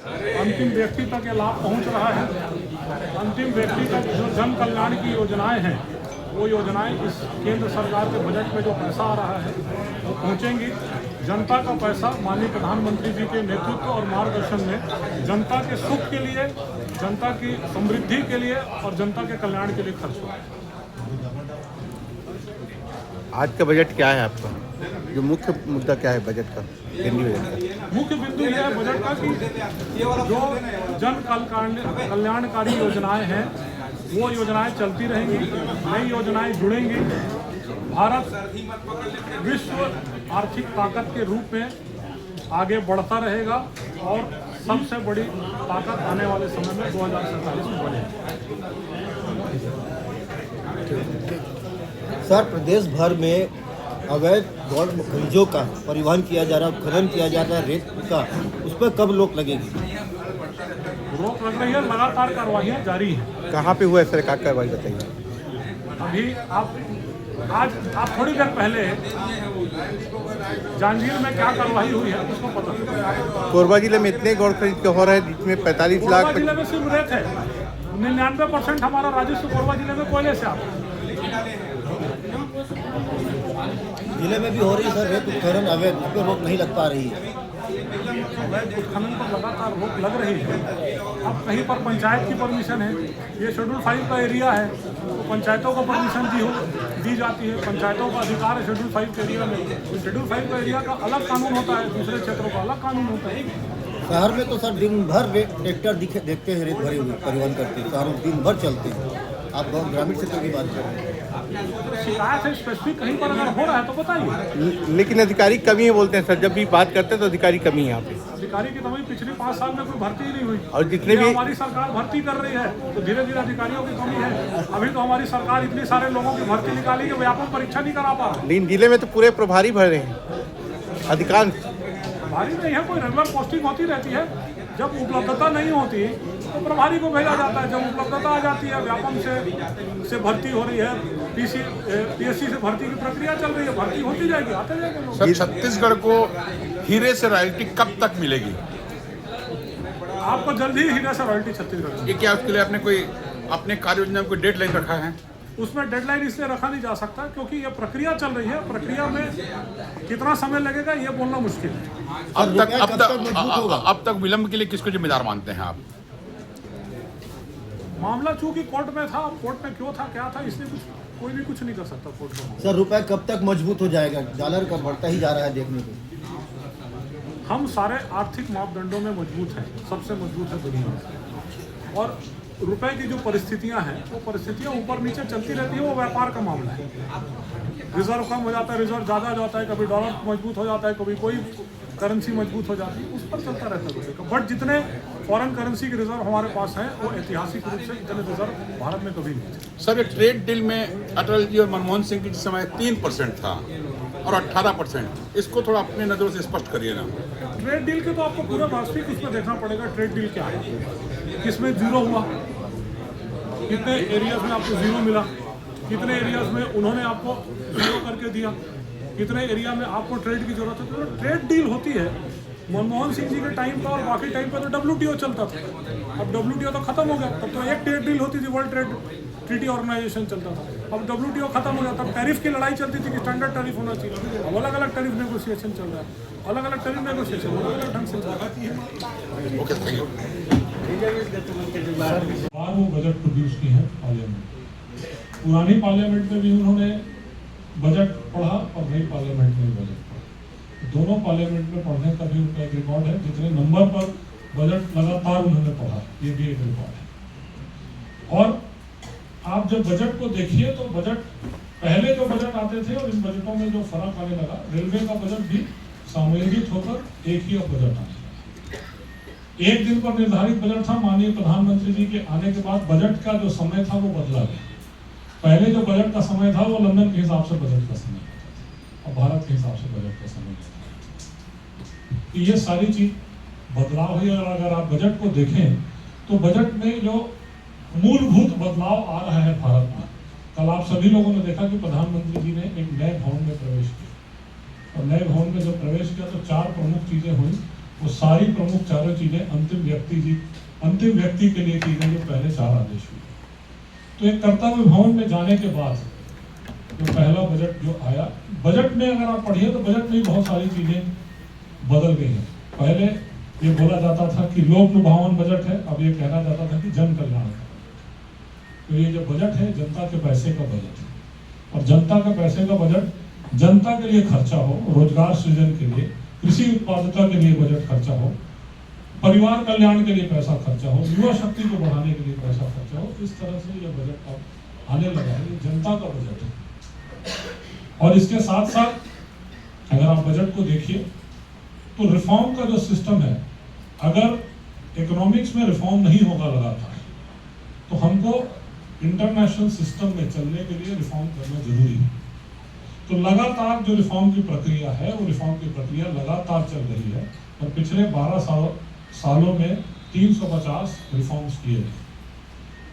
अंतिम व्यक्ति तक ये लाभ पहुंच रहा है। अंतिम व्यक्ति तक जो जन कल्याण की योजनाएं हैं, वो योजनाएं इस केंद्र सरकार के बजट में जो पैसा आ रहा है वो पहुंचेंगी। जनता का पैसा माननीय प्रधानमंत्री जी के नेतृत्व और मार्गदर्शन में जनता के सुख के लिए, जनता की समृद्धि के लिए और जनता के कल्याण के लिए खर्च होगा। आज का बजट क्या है आपका? जो मुख्य मुद्दा क्या है बजट का, केंद्रीय बजट का? मुख्य बिंदु यह है बजट का कि जो जन कल्याणकारी योजनाएं हैं वो योजनाएं चलती रहेंगी, नई योजनाएं जुड़ेंगी। भारत विश्व आर्थिक ताकत के रूप में आगे बढ़ता रहेगा और सबसे बड़ी ताकत आने वाले समय में 2047 में बढ़ेगी। सर, प्रदेश भर में अवैध गौण खनिजों का परिवहन किया जा रहा है, खनन किया जा रहा है रेत का, उस पर कब रोक लगेगी? रोक लग रही है, लगातार कार्रवाइयाँ जारी हैं। कहाँ पे हुआ है सरकार कार्रवाई बताइए? अभी आप थोड़ी देर पहले जांजगीर में क्या कार्रवाई हुई है उसको पता है। कोरबा जिले में इतने गौड़ खरीद के हो रहे हैं जिसमें 45 लाख। कोरबा जिले में सिर्फ रेत है। 99% हमारा राजस्व कोरबा जिले में कोयले से आता है। जिले में भी हो रही है सर रेत उत्खनन अवैध, उस पर रोक नहीं लग पा रही है। अवैध उत्खनन पर लगातार रोक लग रही है। अब कहीं पर पंचायत की परमिशन है, ये शेड्यूल 5 का एरिया है तो पंचायतों को परमिशन दी जाती है। पंचायतों का अधिकार है शेड्यूल 5 के एरिया में। तो शेड्यूल 5 का एरिया का अलग कानून होता है, दूसरे क्षेत्रों का अलग कानून होता है। शहर में तो सर दिन भर ट्रैक्टर देखते हैं रेत भरे हुए परिवहन करते हैं, शहरों में दिन भर चलते हैं। आप ग्रामीण क्षेत्र की बात कर रहे हैं, शिकायत है स्पेसिफिक कहीं पर अगर हो रहा है तो बताइए। लेकिन अधिकारी कमी है बोलते हैं सर, जब भी बात करते हैं तो अधिकारी कमी है यहाँ पे। अधिकारी की कमी पिछले 5 साल में कोई भर्ती ही नहीं हुई और जितने भी हमारी सरकार भर्ती कर रही है तो धीरे धीरे अधिकारियों की कमी है। अभी तो हमारी सरकार इतनी सारे लोगों की भर्ती निकाली कि व्यापक परीक्षा नहीं करा पा रहा। लेकिन जिले में तो पूरे प्रभारी भर रहे हैं अधिकांश। प्रभारी नहीं है, कोई रेगुलर पोस्टिंग होती रहती है। जब उपलब्धता नहीं होती तो प्रभारी को भेजा जाता है। जब उपलब्धता आ जाती है, व्यापम से भर्ती हो रही है, पीएससी से भर्ती की प्रक्रिया चल रही है, भर्ती होती जाएगी, आते जाएंगे लोग। सर, छत्तीसगढ़ को हीरे से रॉयल्टी कब तक मिलेगी? आपको जल्द ही हीरे से रॉयल्टी छत्तीसगढ़। ये क्या उसके लिए आपने कोई अपने कार्य योजना में कोई डेडलाइन रखा है? उसमें डेडलाइन इसलिए रखा नहीं जा सकता क्योंकि ये प्रक्रिया चल रही है। प्रक्रिया में कितना समय लगेगा ये बोलना मुश्किल है। अब तक विलंब के लिए किसको जिम्मेदार मानते हैं आप? मामला चूंकि कोर्ट में था, कोर्ट में क्यों था, क्या था, इसलिए कोई भी कुछ नहीं कर सकता कोर्ट में। सर, रुपए कब तक मजबूत हो जाएगा? डॉलर का बढ़ता ही जा रहा है देखने को। हम सारे आर्थिक मापदंडों में मजबूत हैं, सबसे मजबूत है दुनिया में। और रुपए की जो परिस्थितियां हैं वो परिस्थितियां ऊपर नीचे चलती रहती है, वो व्यापार का मामला है। रिजर्व कम हो जाता है, रिजर्व ज़्यादा हो जाता है, कभी डॉलर मजबूत हो जाता है, कभी कोई करेंसी मजबूत हो जाती है, उस पर चलता रहता है रुपये का। बट जितने फॉरेन करेंसी के रिजर्व हमारे पास हैं वो ऐतिहासिक रूप से इतने रिजर्व भारत में कभी नहीं थे। सर, ये ट्रेड डील में अटल जी और मनमोहन सिंह के समय 3% था और 18%, इसको थोड़ा अपने नज़रों से स्पष्ट करिए ना। ट्रेड डील के तो आपको पूरा वास्तविक उसमें देखना पड़ेगा। ट्रेड डील क्या है, किसमें जीरो हुआ, कितने एरियाज में आपको जीरो मिला, कितने एरियाज में उन्होंने आपको जीरो करके दिया, कितने एरिया में आपको ट्रेड की जरूरत है। तो ट्रेड डील होती है। मनमोहन सिंह जी के टाइम पर और बाकी टाइम पर तो WTO चलता था। अब WTO तो खत्म हो गया, तब तो एक ट्रेड डील होती थी, वर्ल्ड ट्रेड ट्रीटी ऑर्गेनाइजेशन चलता था। अब WTO खत्म हो गया, तब टैरिफ की लड़ाई चलती थी कि स्टैंडर्ड टैरिफ होना चाहिए। अब अलग अलग टैरिफ नेगोशिएशन चल रहा है, अलग अलग टैरिफ नेगोशिएशन अलग अलग ढंग से चल रहा है। Okay, thank you. वो बजट प्रोड्यूस की है पार्लियामेंट। पुरानी पार्लियामेंट में भी उन्होंने बजट पढ़ा और नई पार्लियामेंट में बजट पढ़ा। दोनों पार्लियामेंट में पढ़ने का भी उनका एक रिकॉर्ड है। जितने नंबर पर बजट लगातार उन्होंने पढ़ा, ये भी एक रिकॉर्ड है। और आप जब बजट को देखिए तो बजट पहले जो बजट आते थे और इन बजटों में जो फर्क आने लगा, रेलवे का बजट भी सामूहिक होकर एक ही बजट आने लगा। एक दिन पर निर्धारित बजट था। माननीय प्रधानमंत्री जी के आने के बाद बजट का जो समय था वो बदला गया। पहले जो बजट का समय था वो लंदन के हिसाब से बजट का समय था और भारत के हिसाब से बजट का समय था। तो ये सारी चीज बदलाव हुई। और अगर आप बजट को देखें तो बजट में जो मूलभूत बदलाव आ रहा है भारत में, कल आप सभी लोगों ने देखा कि प्रधानमंत्री जी ने एक नए भवन में प्रवेश किया और नए भवन में जब प्रवेश किया तो 4 प्रमुख चीजें हुई। वो सारी प्रमुख चारों चीजें अंतिम व्यक्ति के लिए की गई जो पहले 4 आदेश हुए। तो एक कर्तव्य भवन में जाने के बाद जो पहला बजट जो आया, बजट में अगर आप पढ़िए तो बजट में बहुत सारी चीजें बदल गई हैं। पहले ये बोला जाता था कि लोक लुभावन बजट है, अब ये कहना जाता था कि जन कल्याण का। तो ये जो बजट है जनता के पैसे का बजट है, और जनता के पैसे का बजट जनता के लिए खर्चा हो, रोजगार सृजन के लिए, कृषि उत्पादकता के लिए बजट खर्चा हो, परिवार कल्याण के लिए पैसा खर्चा हो, युवा शक्ति को बढ़ाने के लिए पैसा खर्चा हो। इस तरह से ये बजट अब आने लगा है, ये जनता का बजट है। और इसके साथ साथ अगर आप बजट को देखिए तो रिफॉर्म का जो सिस्टम है, अगर इकोनॉमिक्स में रिफॉर्म नहीं होगा लगातार, तो हमको इंटरनेशनल सिस्टम में चलने के लिए रिफॉर्म करना जरूरी है। तो लगातार जो रिफॉर्म की प्रक्रिया है, वो रिफॉर्म की प्रक्रिया लगातार चल रही है, और पिछले 12 सालों में 350 रिफॉर्म्स किए गए।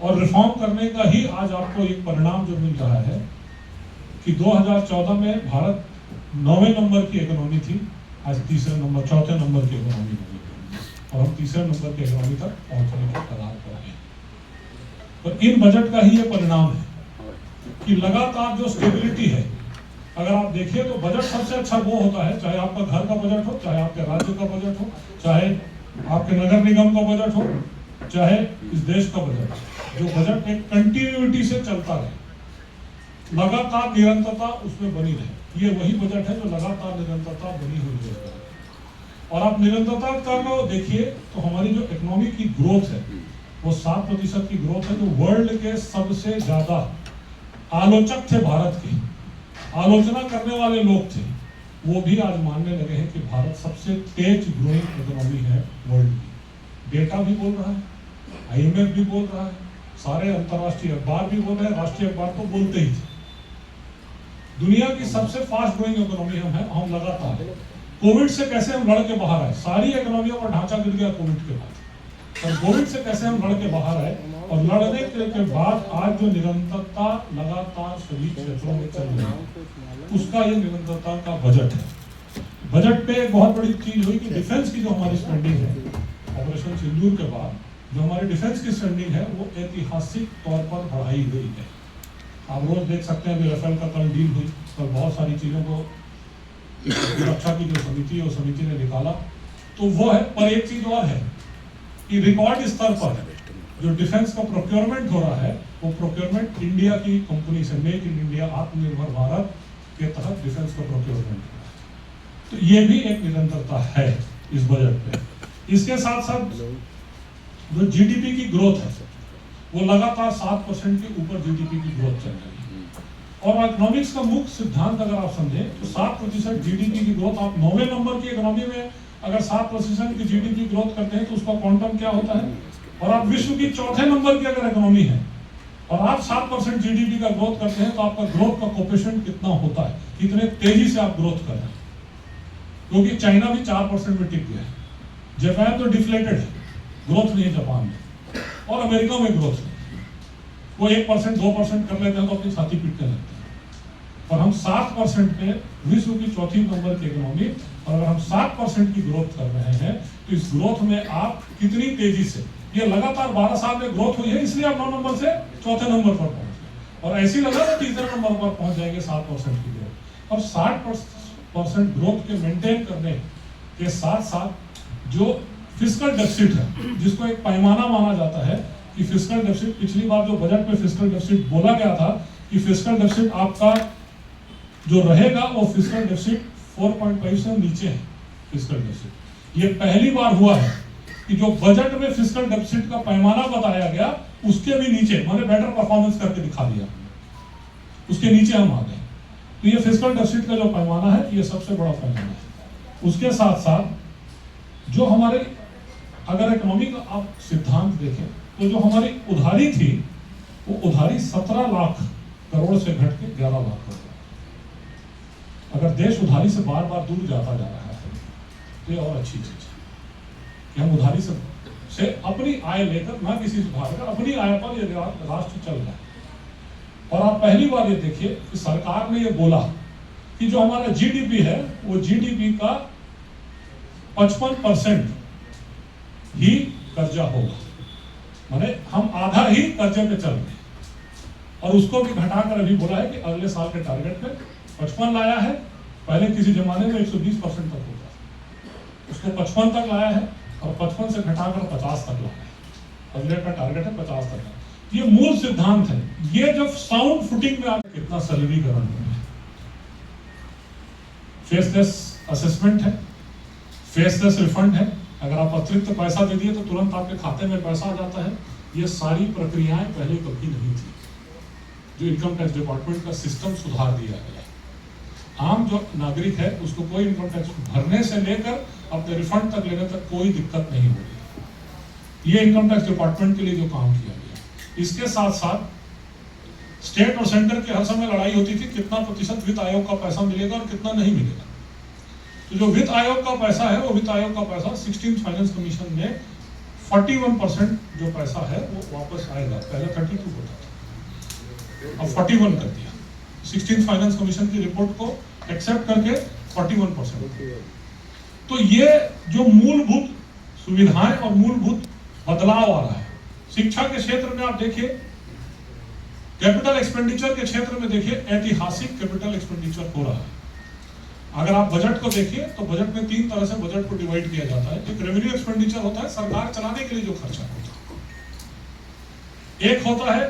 और रिफॉर्म करने का ही आज आपको एक परिणाम जो मिल रहा है कि 2014 में भारत 9वें नंबर की इकोनॉमी थी, आज 4थे नंबर की इकोनॉमी हो गई, और हम 3रे नंबर की इकोनॉमी तक पहुंचने के कगार पर हैं। और इन बजट का ही ये परिणाम है कि लगातार जो स्टेबिलिटी है, अगर आप देखिए तो बजट सबसे अच्छा वो होता है, चाहे आपका घर का बजट हो, चाहे आपके राज्य का बजट हो, चाहे आपके नगर निगम का बजट हो, चाहे इस देश का बजट, जो बजट एक कंटिन्यूटी से चलता रहे, लगातार निरंतरता उसमें बनी रहे। ये वही बजट है जो लगातार निरंतरता बनी हुई है। और आप निरंतरता का देखिए तो हमारी जो इकोनॉमी की ग्रोथ है वो 7% की ग्रोथ है, जो वर्ल्ड के सबसे ज्यादा आलोचक थे भारत की, आलोचना करने वाले लोग थे, वो भी आज मानने लगे हैं कि भारत सबसे तेज ग्रोइंग इकोनॉमी है वर्ल्ड की। डेटा भी बोल रहा है, IMF भी बोल रहा है, सारे अंतर्राष्ट्रीय अखबार भी बोल रहे हैं, राष्ट्रीय अखबार तो बोलते ही थे। दुनिया की सबसे फास्ट ग्रोइंग इकोनॉमी हम लगातार। कोविड से कैसे हम लड़ के बाहर आए, सारी इकोनॉमियों का ढांचा गिर गया कोविड के बाद, और कोविड से कैसे हम लड़ के बाहर आए, और लड़ने के बाद आज जो निरंतरता लगातार सभी क्षेत्रों में चल रही है, उसका ये निरंतरता का बजट है। बजट पे एक बहुत बड़ी चीज हुई कि डिफेंस की जो हमारी स्पेंडिंग है, ऑपरेशन सिंदूर के बाद जो हमारी डिफेंस की स्पेंडिंग है वो ऐतिहासिक तौर पर बढ़ाई गई है। आप रोज देख सकते हैं, राफेल का कल डील हुई, और बहुत सारी चीजों को सुरक्षा की जो समिति है, उस समिति ने निकाला, तो वो है। पर एक चीज और है कि रिकॉर्ड स्तर पर जो डिफेंस का प्रोक्योरमेंट हो रहा है, वो प्रोक्योरमेंट इंडिया की कंपनी से, मेक इन इंडिया, आत्मनिर्भर भारत के तहत डिफेंस का प्रोक्योरमेंट हो रहा है। तो ये भी एक निरंतरता है इस बजट में। इसके साथ साथ जो GDP की ग्रोथ है वो लगातार 7% के ऊपर GDP की ग्रोथ चल रही है। और इकोनॉमिक्स का मुख्य सिद्धांत अगर आप समझें तो 7% GDP की ग्रोथ, आप 9वें नंबर की इकोनॉमी में अगर 7% की GDP ग्रोथ करते हैं तो उसका क्वांटम क्या होता है। और आप विश्व की 4थे नंबर की अगर इकोनॉमी है और आप 7% GDP का ग्रोथ करते हैं तो आपका ग्रोथ का कोफिशिएंट कितना होता है, कितने तेजी से आप ग्रोथ कर रहे हैं। क्योंकि चाइना भी 4% में टिक गया है, जापान तो डिफ्लेटेड है, ग्रोथ नहीं है जापान में, और अमेरिका में ग्रोथ है। वो 1% 2% कर लेते हैं तो अपनी छाती पीटने लगते हैं। और हम 7% पे विश्व की 4थी नंबर की इकोनॉमी, और अगर हम 7% की ग्रोथ कर रहे हैं तो इस ग्रोथ में आप कितनी तेजी से, ये लगातार 12 साल में ग्रोथ हुई है, इसलिए आप 9 नंबर से 4थे नंबर पर पहुंच गए, और ऐसी लगा तो 3रे नंबर पर पहुंच जाएंगे 7% की ग्रोथ। और 60% ग्रोथ के मेंटेन करने के साथ साथ जो फिस्कल डेफिसिट है, जिसको एक पैमाना माना जाता है कि फिस्कल डेफिसिट, पिछली बार जो बजट में फिस्कल डेफिसिट बोला गया था कि फिस्कल डेफिसिट आपका जो रहेगा वो फिस्कल डेफिसिट 4.5 से नीचे है। फिस्कल डेफिसिट ये पहली बार हुआ है कि जो बजट में फिस्कल डेफिसिट का पैमाना बताया गया उसके भी नीचे, मैंने बेटर परफॉर्मेंस करके दिखा दिया, उसके नीचे हम आ गए। तो ये फिस्कल डेफिसिट का जो पैमाना है ये सबसे बड़ा पैमाना है। उसके साथ साथ जो हमारे, अगर इकोनॉमी का आप सिद्धांत देखें तो जो हमारी उधारी थी वो उधारी 17 लाख करोड़ से घट के 11 लाख करोड़। अगर देश उधारी से बार बार दूर जाता जा रहा है तो ये और अच्छी चीज है कि हम उधारी से अपनी आय लेकर, ना किसी से उधार कर, अपनी आय पर ये राष्ट्र चल रहा है। और आप पहली बार ये देखिए कि सरकार ने ये बोला कि जो हमारा GDP है वो GDP का 55% ही कर्जा होगा, माने हम आधा ही कर्जे पे चल रहे हैं। और उसको भी घटाकर अभी बोला है कि अगले साल के टारगेट में 55 लाया है। पहले किसी जमाने में 120% तक होता, उसको 55 तक लाया है और 55 से घटाकर 50 तक लाया है। अगले का टारगेट है 50 तक का। ये मूल सिद्धांत है। ये जब साउंड फुटिंग में आप कितना सैलरीकरण है, फेसलेस असेसमेंट है, फेसलेस रिफंड है। अगर आप अतिरिक्त पैसा दे दिए तो तुरंत आपके खाते में पैसा आ जाता है। ये सारी प्रक्रियाएं पहले कभी नहीं थी। जो इनकम टैक्स डिपार्टमेंट का सिस्टम सुधार दिया गया, आम जो नागरिक है उसको कोई इनकम टैक्स भरने से लेकर अपने रिफंड तक लेने तक कोई दिक्कत नहीं हो रही। ये इनकम टैक्स डिपार्टमेंट के लिए जो काम किया गया। इसके साथ साथ स्टेट और सेंटर की हर समय लड़ाई होती थी कितना प्रतिशत वित्त आयोग का पैसा मिलेगा और कितना नहीं मिलेगा। तो जो वित्त आयोग का पैसा है, वो वित्त आयोग का पैसा 16th फाइनेंस कमीशन में 41% जो पैसा है वो वापस आएगा। पहले 32 होता था, अब 41 कर दिया। 16th फाइनेंस कमीशन की रिपोर्ट को एक्सेप्ट करके 41%। तो ये जो मूलभूत सुविधाएं और मूलभूत बदलाव आ रहा है। शिक्षा के क्षेत्र में आप देखिए, कैपिटल एक्सपेंडिचर के क्षेत्र में देखिए, ऐतिहासिक कैपिटल एक्सपेंडिचर हो रहा है। अगर आप बजट को देखिए तो बजट में 3 तरह से बजट को डिवाइड किया जाता है। एक रेवेन्यू एक्सपेंडिचर होता है, सरकार चलाने के लिए जो खर्चा होता है। एक होता है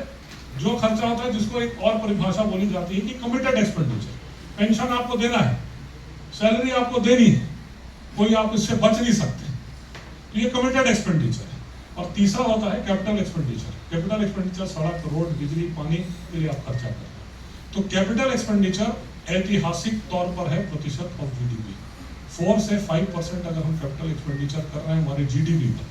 जो खर्चा होता है जिसको एक और परिभाषा बोली जाती है कि कमिटेड एक्सपेंडिचर। पेंशन आपको देना है, सैलरी आपको देनी है, कोई आप इससे बच नहीं सकते, तो ये कमिटेड एक्सपेंडिचर है। और तीसरा होता है कैपिटल एक्सपेंडिचर। कैपिटल एक्सपेंडिचर सड़क, रोड, बिजली, पानी के लिए आप खर्चा करते हैं। तो कैपिटल एक्सपेंडिचर ऐतिहासिक तौर पर है प्रतिशत ऑफ जीडीपी। 4 से 5% अगर हम कैपिटल एक्सपेंडिचर कर रहे हैं हमारे जीडीपी पर,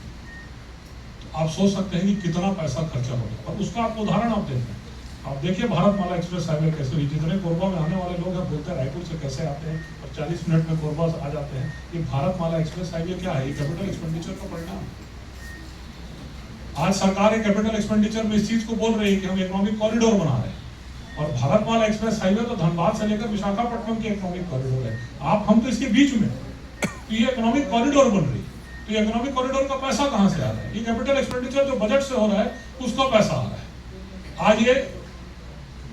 तो आप सोच सकते हैं कि कितना पैसा खर्चा होगा। और उसका आपको उदाहरण आप देते हैं, आप देखिए भारतमाला एक्सप्रेस हाईवे कैसे हुई। जितने कोरबा में आने वाले लोग हैं बोलते हैं रायपुर से कैसे आते हैं और 40 मिनट में कोरबा आ जाते हैं। ये भारतमाला एक्सप्रेस हाईवे क्या है? ये कैपिटल एक्सपेंडिचर का परिणाम। आज सरकार कैपिटल एक्सपेंडिचर में इस चीज को बोल रही है कि हम इकोनॉमिक कॉरिडोर बना रहे हैं, और भारतमाला एक्सप्रेस हाईवे तो धनबाद से लेकर विशाखापट्टनम की इकोनॉमिक कॉरिडोर है। हम तो इसके बीच में, तो ये इकोनॉमिक कॉरिडोर बन रही है। तो ये इकोनॉमिक कॉरिडोर का पैसा कहां से आ रहा है? ये कैपिटल एक्सपेंडिचर जो बजट से हो रहा है उसका पैसा आ रहा है। आज ये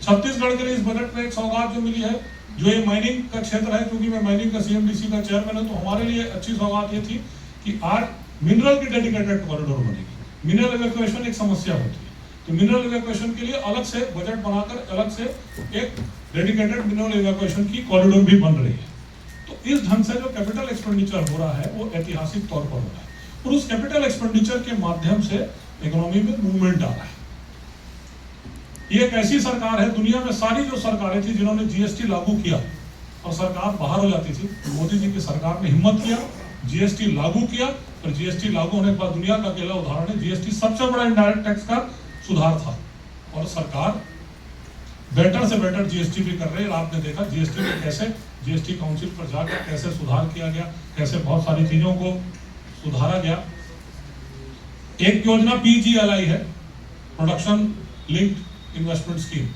छत्तीसगढ़ के लिए इस बजट में एक सौगात जो मिली है, जो ये माइनिंग का क्षेत्र है, क्योंकि मैं माइनिंग का सीएमडीसी का चेयरमैन हूं, तो हमारे लिए अच्छी सौगात ये थी कि आज मिनरल की डेडिकेटेड कॉरिडोर बनेगी। मिनरल इवैक्यूएशन एक समस्या होती है, तो मिनरल इवैक्यूएशन के लिए अलग से बजट बनाकर अलग से एक डेडिकेटेड मिनरल इवैक्यूएशन की कॉरिडोर भी बन रही है। तो इस ढंग से जो कैपिटल एक्सपेंडिचर हो रहा है वो ऐतिहासिक तौर पर हो रहा है, और उस कैपिटल एक्सपेंडिचर के माध्यम से इकोनॉमी में मूवमेंट आ रहा है। ये एक ऐसी सरकार है, दुनिया में सारी जो सरकारें थी जिन्होंने जीएसटी लागू किया और सरकार बाहर हो जाती थी, मोदी जी की सरकार ने हिम्मत किया, जीएसटी लागू किया, और जीएसटी लागू होने के बाद दुनिया का अकेला उदाहरण है, जीएसटी सबसे बड़ा इनडायरेक्ट टैक्स का सुधार था, और सरकार बेटर से बेटर जीएसटी भी कर रही है। आपने देखा जीएसटी में कैसे जीएसटी काउंसिल पर जाकर कैसे सुधार किया गया, कैसे बहुत सारी चीजों को सुधारा गया। एक योजना पीजीएलआई है, प्रोडक्शन लिंक्ड इन्वेस्टमेंट स्कीम।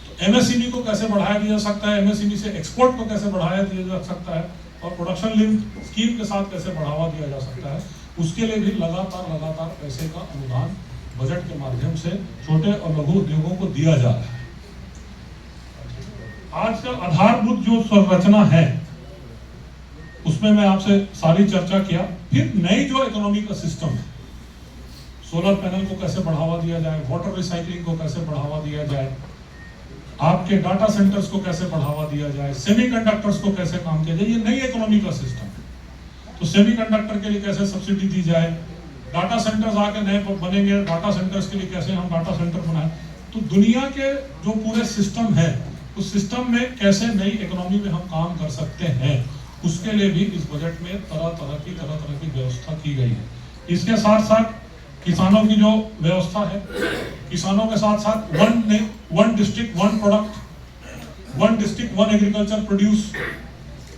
तो एमएसएमई को कैसे बढ़ाया जा सकता है, एमएसएमई से एक्सपोर्ट को कैसे बढ़ाया दिया जा सकता है, और प्रोडक्शन लिंक्ड स्कीम के साथ कैसे बढ़ावा दिया जा सकता है, उसके लिए भी लगातार पैसे का अनुदान बजट के माध्यम से छोटे और लघु उद्योगों को दिया जा रहा है। आज का आधारभूत जो संरचना है उसमें मैं आपसे सारी चर्चा किया। फिर नई जो इकोनॉमी का सिस्टम है, सोलर पैनल को कैसे बढ़ावा दिया जाए, वाटर रिसाइकलिंग को कैसे बढ़ावा दिया जाए, आपके डाटा सेंटर्स को कैसे बढ़ावा दिया जाए, सेमीकंडक्टर्स को कैसे काम किया जाए, ये नई इकोनॉमी का सिस्टम है। तो सेमीकंडक्टर के लिए कैसे सब्सिडी दी जाए, डाटा सेंटर्स आके नए बनेंगे, डाटा सेंटर्स के लिए कैसे हम डाटा सेंटर बनाए। तो दुनिया के जो पूरे सिस्टम है उस सिस्टम में कैसे नई इकोनॉमी में हम काम कर सकते हैं, उसके लिए भी इस बजट में तरह तरह की व्यवस्था की गई है। इसके साथ साथ किसानों की जो व्यवस्था है, किसानों के साथ साथ one district one product, one district one agriculture produce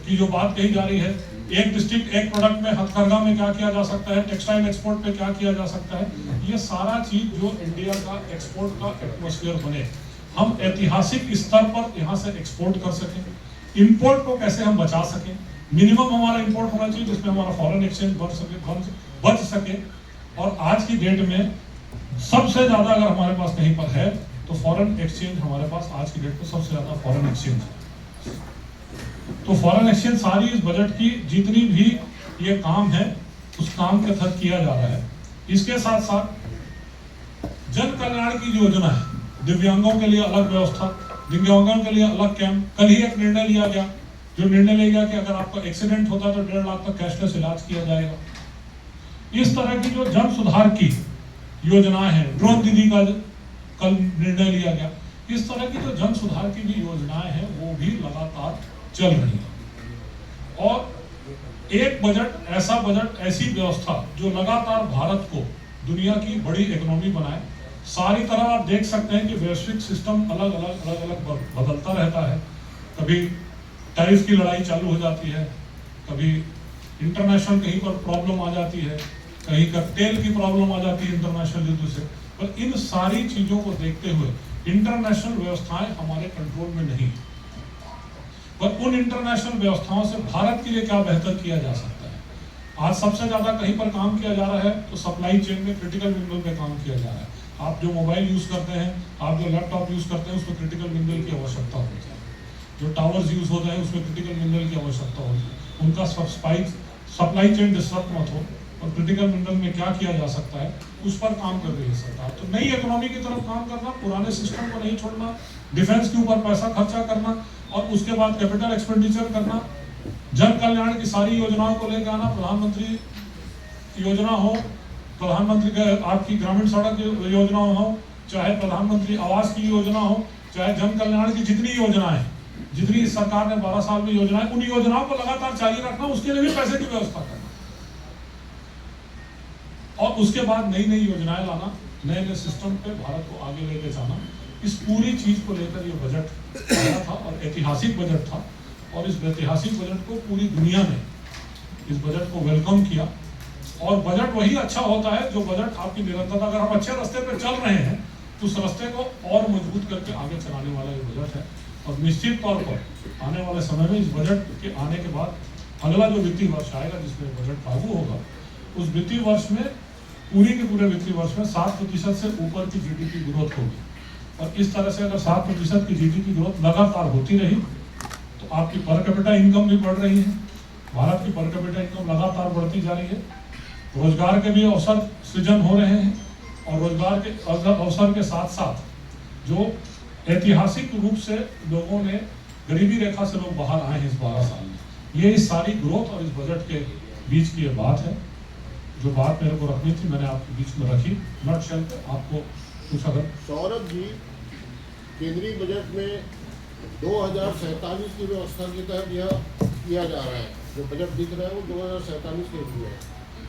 की जो बात कही जा रही है, एक डिस्ट्रिक्ट एक प्रोडक्ट में हथकरघा में क्या किया जा सकता है, टेक्सटाइल एक्सपोर्ट में क्या किया जा सकता है, ये सारा चीज जो इंडिया का एक्सपोर्ट का एटमॉस्फेयर बने, हम ऐतिहासिक स्तर पर यहाँ से एक्सपोर्ट कर सकें, इंपोर्ट को कैसे हम बचा सकें, मिनिमम हमारा इंपोर्ट होना चाहिए जिसमें हमारा फॉरेन एक्सचेंज बच सके। और आज की डेट में सबसे ज्यादा अगर हमारे पास कहीं पर है तो फॉरेन एक्सचेंज हमारे पास आज की डेट में सबसे ज्यादा फॉरेन एक्सचेंज है। तो फॉरेन एक्सचेंज सारी इस बजट की जितनी भी ये काम है उस काम के तहत किया जा रहा है। इसके साथ साथ जन कल्याण की योजना है, दिव्यांगों के लिए अलग व्यवस्था, दिव्यांगों के लिए अलग कैंप। कल ही एक निर्णय लिया गया, जो निर्णय लिया गया कि अगर आपका एक्सीडेंट होता है तो 1.5 लाख तक कैशलेस इलाज किया जाएगा। इस तरह की जो जन सुधार की योजनाएं हैं, ड्रोन दीदी का कल निर्णय लिया गया, इस तरह की जो जन सुधार की भी योजनाएं हैं वो भी लगातार चल रही है। और एक बजट, ऐसा बजट, ऐसी व्यवस्था जो लगातार भारत को दुनिया की बड़ी इकोनॉमी बनाए। सारी तरह आप देख सकते हैं कि वैश्विक सिस्टम अलग अलग बदलता रहता है। कभी टैरिफ की लड़ाई चालू हो जाती है, कभी इंटरनेशनल कहीं पर प्रॉब्लम आ जाती है, कहीं का तेल की प्रॉब्लम आ जाती है इंटरनेशनल युद्ध से। पर इन सारी चीजों को देखते हुए इंटरनेशनल व्यवस्थाएं हमारे कंट्रोल में नहीं, पर उन इंटरनेशनल व्यवस्थाओं से भारत के लिए क्या बेहतर किया जा सकता है। आज सबसे ज्यादा कहीं पर काम किया जा रहा है तो सप्लाई चेन में क्रिटिकल मिनरल पे काम किया जा रहा है। आप जो मोबाइल यूज करते हैं, आप जो लैपटॉप यूज करते हैं, उसमें क्रिटिकल मिनरल की आवश्यकता होती है। जो टावर्स यूज होते हैं उसमें क्रिटिकल मिनरल की आवश्यकता होती है। उनका सप्लाई चेन डिस्टर्ब मत हो, और क्रिटिकल मिनरल में क्या किया जा सकता है उस पर काम कर रही है सरकार। तो नई इकोनॉमी की तरफ काम करना, पुराने सिस्टम को नहीं छोड़ना, डिफेंस के ऊपर पैसा खर्चा करना और उसके बाद कैपिटल एक्सपेंडिचर करना, जन कल्याण की सारी योजनाओं को लेकर आना। प्रधानमंत्री योजना हो, प्रधानमंत्री का आपकी ग्रामीण सड़क योजना हो, चाहे प्रधानमंत्री आवास की योजना हो, चाहे जन कल्याण की जितनी योजनाएं, जितनी सरकार ने 12 साल में योजनाएं, उन योजनाओं को लगातार जारी रखना, उसके लिए भी पैसे की व्यवस्था करना और उसके बाद नई नई योजनाएं लाना, नए नए सिस्टम पे भारत को आगे लेके जाना। इस पूरी चीज को लेकर ये बजट आया था और ऐतिहासिक बजट था। और इस ऐतिहासिक बजट को पूरी दुनिया ने इस बजट को वेलकम किया। और बजट वही अच्छा होता है जो बजट आपकी निरंतरता, अगर हम अच्छे रास्ते पे चल रहे हैं तो उस रास्ते को और मजबूत करके आगे चलाने वाला ये बजट है। और निश्चित तौर पर आने वाले समय में इस बजट के आने के बाद अगला जो वित्तीय वर्ष आएगा जिसमें बजट लागू होगा, उस वित्तीय वर्ष में पूरे के पूरे वित्तीय वर्ष में 7% से ऊपर की जीडीपी ग्रोथ होगी। और इस तरह से अगर 7% की जीडीपी ग्रोथ लगातार होती रही तो आपकी पर कैपिटा इनकम भी बढ़ रही है। भारत की पर कैपिटा इनकम लगातार बढ़ती जा रही है। रोजगार के भी अवसर सृजन हो रहे हैं और रोजगार के अवसर के साथ साथ जो ऐतिहासिक रूप से लोगों ने गरीबी रेखा से लोग बाहर आए हैं इस 12 साल में, ये इस सारी ग्रोथ और इस बजट के बीच की ये बात है। जो बात मेरे को रखनी थी मैंने आपके बीच में रखी। नॉट शेल पे आपको कुछ अगर सौरभ जी, केंद्रीय बजट में 2047 की व्यवस्था के तहत यह किया जा रहा है। जो बजट दिख रहा है वो 2047 के लिए है।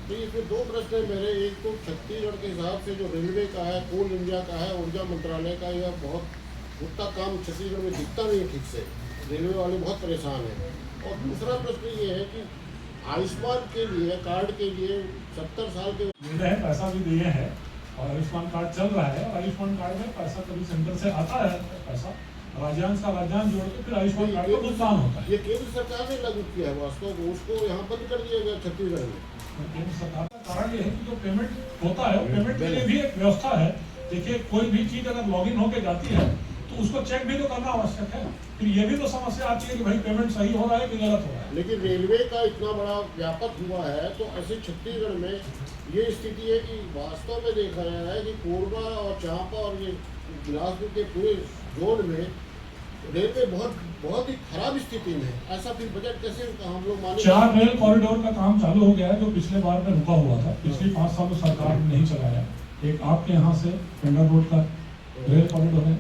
तो इसमें दो प्रश्न है मेरे। एक तो छत्तीसगढ़ के हिसाब से जो रेलवे का है, कोल इंडिया का है, ऊर्जा मंत्रालय का, यह बहुत उतना काम छत्तीसगढ़ में दिखता नहीं ठीक से। रेलवे वाले बहुत परेशान हैं। और दूसरा प्रश्न ये है कि आयुष्मान के लिए, कार्ड के लिए 70 साल के पैसा भी दिए हैं और आयुष्मान कार्ड चल रहा है। और आयुष्मान कार्ड में पैसा कभी सेंटर से आता है, पैसा राज्यांश का राज्यांश जोड़ के फिर आयुष्मान कार्ड को भुगतान होता है। ये केंद्र सरकार ने लागू किया है वास्तव में, उसको यहाँ बंद कर दिया गया छत्तीसगढ़ में। केंद्र सरकार का कारण ये है कि जो पेमेंट होता है पेमेंट के लिए भी एक व्यवस्था है। देखिए, कोई भी चीज अगर लॉगिन होके जाती है तो उसको चेक भी तो करना आवश्यक है। फिर ये भी तो समस्या आती है कि भाई पेमेंट सही हो रहा है कि गलत हो रहा है। लेकिन रेलवे का इतना बड़ा व्यापक हुआ है तो ऐसे छत्तीसगढ़ में ये स्थिति है कि वास्तव में देखा गया है कि कोरबा और चांपा और ये बिलासपुर के पूरे जोन में रेलवे बहुत ही खराब स्थिति में है। ऐसा फिर बजट कैसे हम लोग माने? 4 रेल कॉरिडोर का काम चालू हो गया है जो पिछले बार में रुका हुआ था। पिछली 5 सालों सरकार ने नहीं चलाया। एक आपके यहाँ से पेंडर रोड का रेल कॉरिडोर है,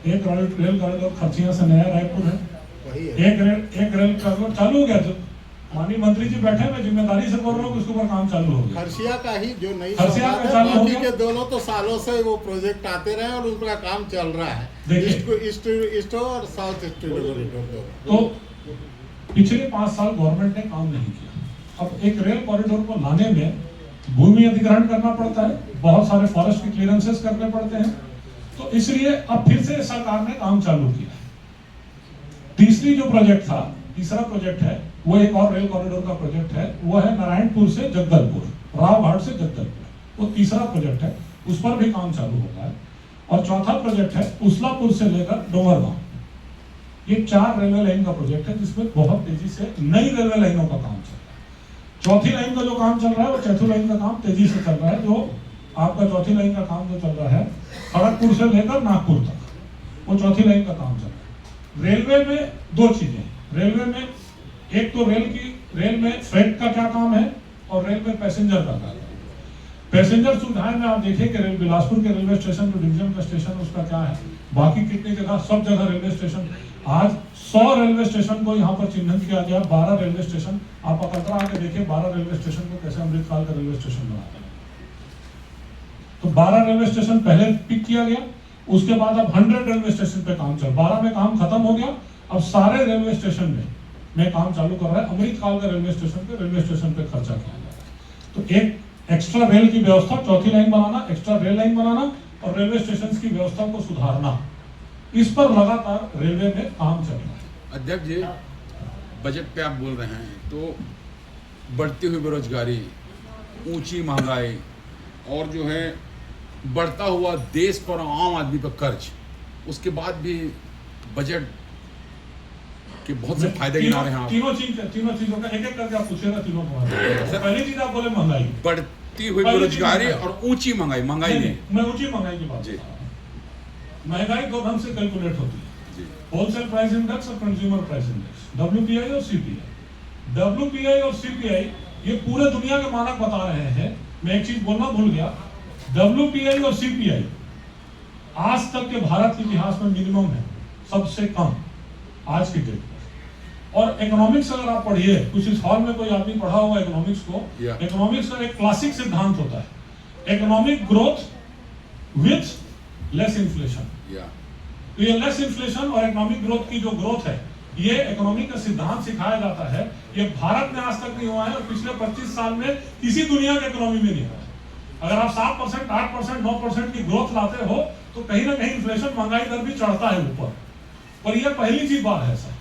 एक रेल कॉरिडोर खर्चिया से नया रायपुर है, एक रेल कॉरिडोर चालू हो गया। तो माननीय मंत्री जी बैठे, मैं जिम्मेदारी से बोल रहा हूँ कि उसके ऊपर काम चालू हो गया। खरसिया का ही जो नई खरसिया का चालू हो गया। के दोनों तो सालों से वो प्रोजेक्ट आते रहे और उनका काम चल रहा है। ईस्ट और साउथ ईस्ट तो पिछले 5 साल गवर्नमेंट ने काम नहीं किया। अब एक रेल कॉरिडोर को लाने में भूमि अधिग्रहण करना पड़ता है, बहुत सारे फॉरेस्ट की क्लियरेंसेस करने पड़ते हैं। तो इसलिए अब फिर से सरकार ने काम चालू किया। तीसरा प्रोजेक्ट है वो एक और रेल कॉरिडोर का प्रोजेक्ट है, वो है नारायणपुर से जगदलपुर, रावघाट से जगदलपुर, वो तीसरा प्रोजेक्ट है, उस पर भी काम चालू होगा है। और चौथा प्रोजेक्ट है उसलापुर से लेकर डोंगरगांव, ये 4 रेलवे लाइन का प्रोजेक्ट है जिसमें बहुत तेजी से नई रेलवे लाइनों का काम चल रहा है। चौथी लाइन का जो काम चल रहा है वो चौथी लाइन का काम तेजी से चल रहा है। जो आपका चौथी लाइन का काम जो चल रहा है खड़गपुर से लेकर नागपुर तक, वो चौथी लाइन का काम चल रहा है। रेलवे में 2 चीजें, रेलवे में एक तो रेल में फ्रेट का क्या काम है और रेल में पैसेंजर का काम है। पैसेंजर सुविधाएं में आप देखिए कि बिलासपुर के रेलवे स्टेशन जो डिवीजन का स्टेशन उसका क्या है, बाकी कितनी जगह, सब जगह रेलवे स्टेशन, आज 100 रेलवे स्टेशन को यहाँ पर चिन्हित किया गया। 12 रेलवे स्टेशन, आप अकलतरा आके देखिए 12 रेलवे स्टेशन को कैसे अमृतकाल का रेलवे स्टेशन बनाते हैं। तो 12 रेलवे स्टेशन पहले पिक किया गया, उसके बाद अब 100 रेलवे स्टेशन पे काम चल, 12 में काम खत्म हो गया, अब सारे रेलवे स्टेशन में काम चालू कर रहा है। अमृतकाल का रेलवे स्टेशन पे खर्चा किया जा रहा है। तो एक एक्स्ट्रा रेल की व्यवस्था, चौथी लाइन बनाना, एक्स्ट्रा रेल लाइन बनाना और रेलवे स्टेशन की व्यवस्था को सुधारना, इस पर लगातार रेलवे में काम चल रहा है। अध्यक्ष जी, बजट पे आप बोल रहे हैं तो बढ़ती हुई बेरोजगारी, ऊंची महंगाई और जो है बढ़ता हुआ देश पर आम आदमी पर कर्ज, उसके बाद भी बजट के बहुत से फायदे गिना रहे हैं आप। तीनों चीजों का एक-एक करके आप पूछिएगा, तीनों को। पहली चीज आप बोले महंगाई, बढ़ती हुई बेरोजगारी और ऊंची महंगाई नहीं, मैं ऊंची महंगाई की बात कर रहा हूं। महंगाई 2 ढंग से कैलकुलेट होती है, होलसेल प्राइस इंडेक्स और कंज्यूमर प्राइस इंडेक्स, WPI और CPI। WPI और CPI ये पूरे दुनिया के मानक बता रहे हैं। मैं एक चीज बोलना भूल गया, WPI और CPI आज तक के भारत के इतिहास में मिनिमम है, सबसे कम आज की डेट में। और इकोनॉमिक्स अगर आप पढ़िए, कुछ इस हॉल में कोई आदमी पढ़ा होगा इकोनॉमिक्स को, इकोनॉमिक्स का एक क्लासिक सिद्धांत होता है, economic growth with less inflation. तो ये लेस इन्फ्लेशन और इकोनॉमिक ग्रोथ की जो ग्रोथ है, ये इकोनॉमिक का सिद्धांत सिखाया जाता है। ये भारत में आज तक नहीं हुआ है और पिछले 25 साल में किसी दुनिया की इकोनॉमी में नहीं हुआ है। अगर आप 7%, 8%, 9% की ग्रोथ लाते हो तो कहीं ना कहीं इन्फ्लेशन, महंगाई दर भी चढ़ता है ऊपर। पर यह पहली चीज बात है सर,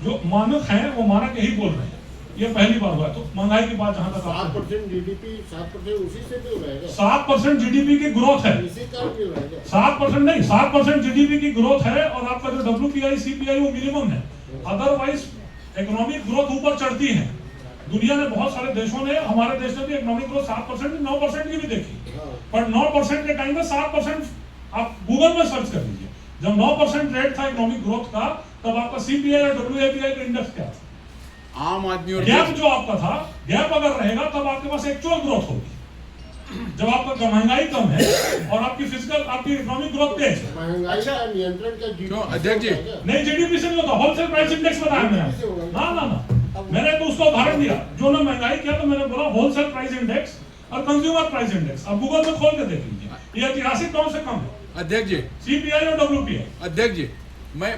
जो मानक हैं वो मानक यही बोल रहे हैं, ये पहली बार हुआ है। तो महंगाई की बात जहां तक 7% GDP 7% उसी से भी रहेगा। 7% GDP की ग्रोथ है, इसी का भी रहेगा। 7% नहीं, 7% GDP की ग्रोथ है और आपका जो WPI CPI वो मिनिमम है। अदरवाइज इकोनॉमिक ग्रोथ ऊपर चढ़ती है। दुनिया में बहुत सारे देशों ने, हमारे देश ने भी इकोनॉमिक ग्रोथ 7%, 9% की भी देखी, पर 9% के टाइम में 7% आप गूगल में सर्च कर लीजिए, जब 9% रेट था इकोनॉमिक ग्रोथ का, तब आपका CPI और WPI का इंडेक्स क्या था? आम आदमी और गैप जो आपका था, गैप अगर रहेगा तब आपके पास एक्चुअल ग्रोथ होगी। जब आपका महंगाई कम है और आपकी फिजिकल, आपकी इकोनॉमिक ग्रोथ तेज है। महंगाई का नियंत्रण का क्यों अध्यक्ष जी? नहीं, GDP से नहीं होता, होलसेल प्राइस इंडेक्स बताया मैंने। ना, मैंने तो उसका उदाहरण दिया, जो ना महंगाई किया तो मैंने बोला होलसेल प्राइस इंडेक्स और कंज्यूमर प्राइस इंडेक्स। अब गूगल में खोल के देख लीजिए, ये ऐतिहासिक कौन से कम है अध्यक्ष जी, CPI और WPI। अध्यक्ष जी, मैं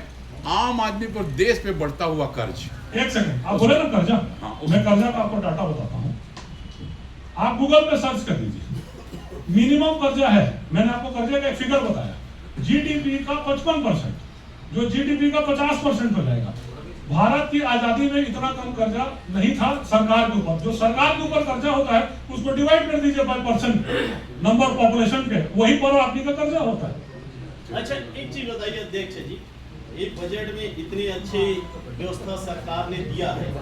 आम आदमी पर देश पे बढ़ता हुआ कर्ज, एक सेकंड, आप बोले ना कर्जा, मैं कर्जा का आपको डाटा बताता हूँ। आप गूगल पे सर्च कर लीजिए, मिनिमम कर्जा है, मैंने आपको कर्जे का एक फिगर बताया, GDP का 55%, जो GDP का 50% हो जाएगा। भारत की आजादी में इतना कम कर्जा नहीं था सरकार के ऊपर। जो सरकार के ऊपर कर्जा होता है उसको डिवाइड कर दीजिए बाय परसेंट, नंबर पॉपुलेशन के, वही पर आदमी का कर्जा होता है। अच्छा, एक चीज बताइए अध्यक्ष जी, एक बजट में इतनी अच्छी व्यवस्था सरकार ने दिया है,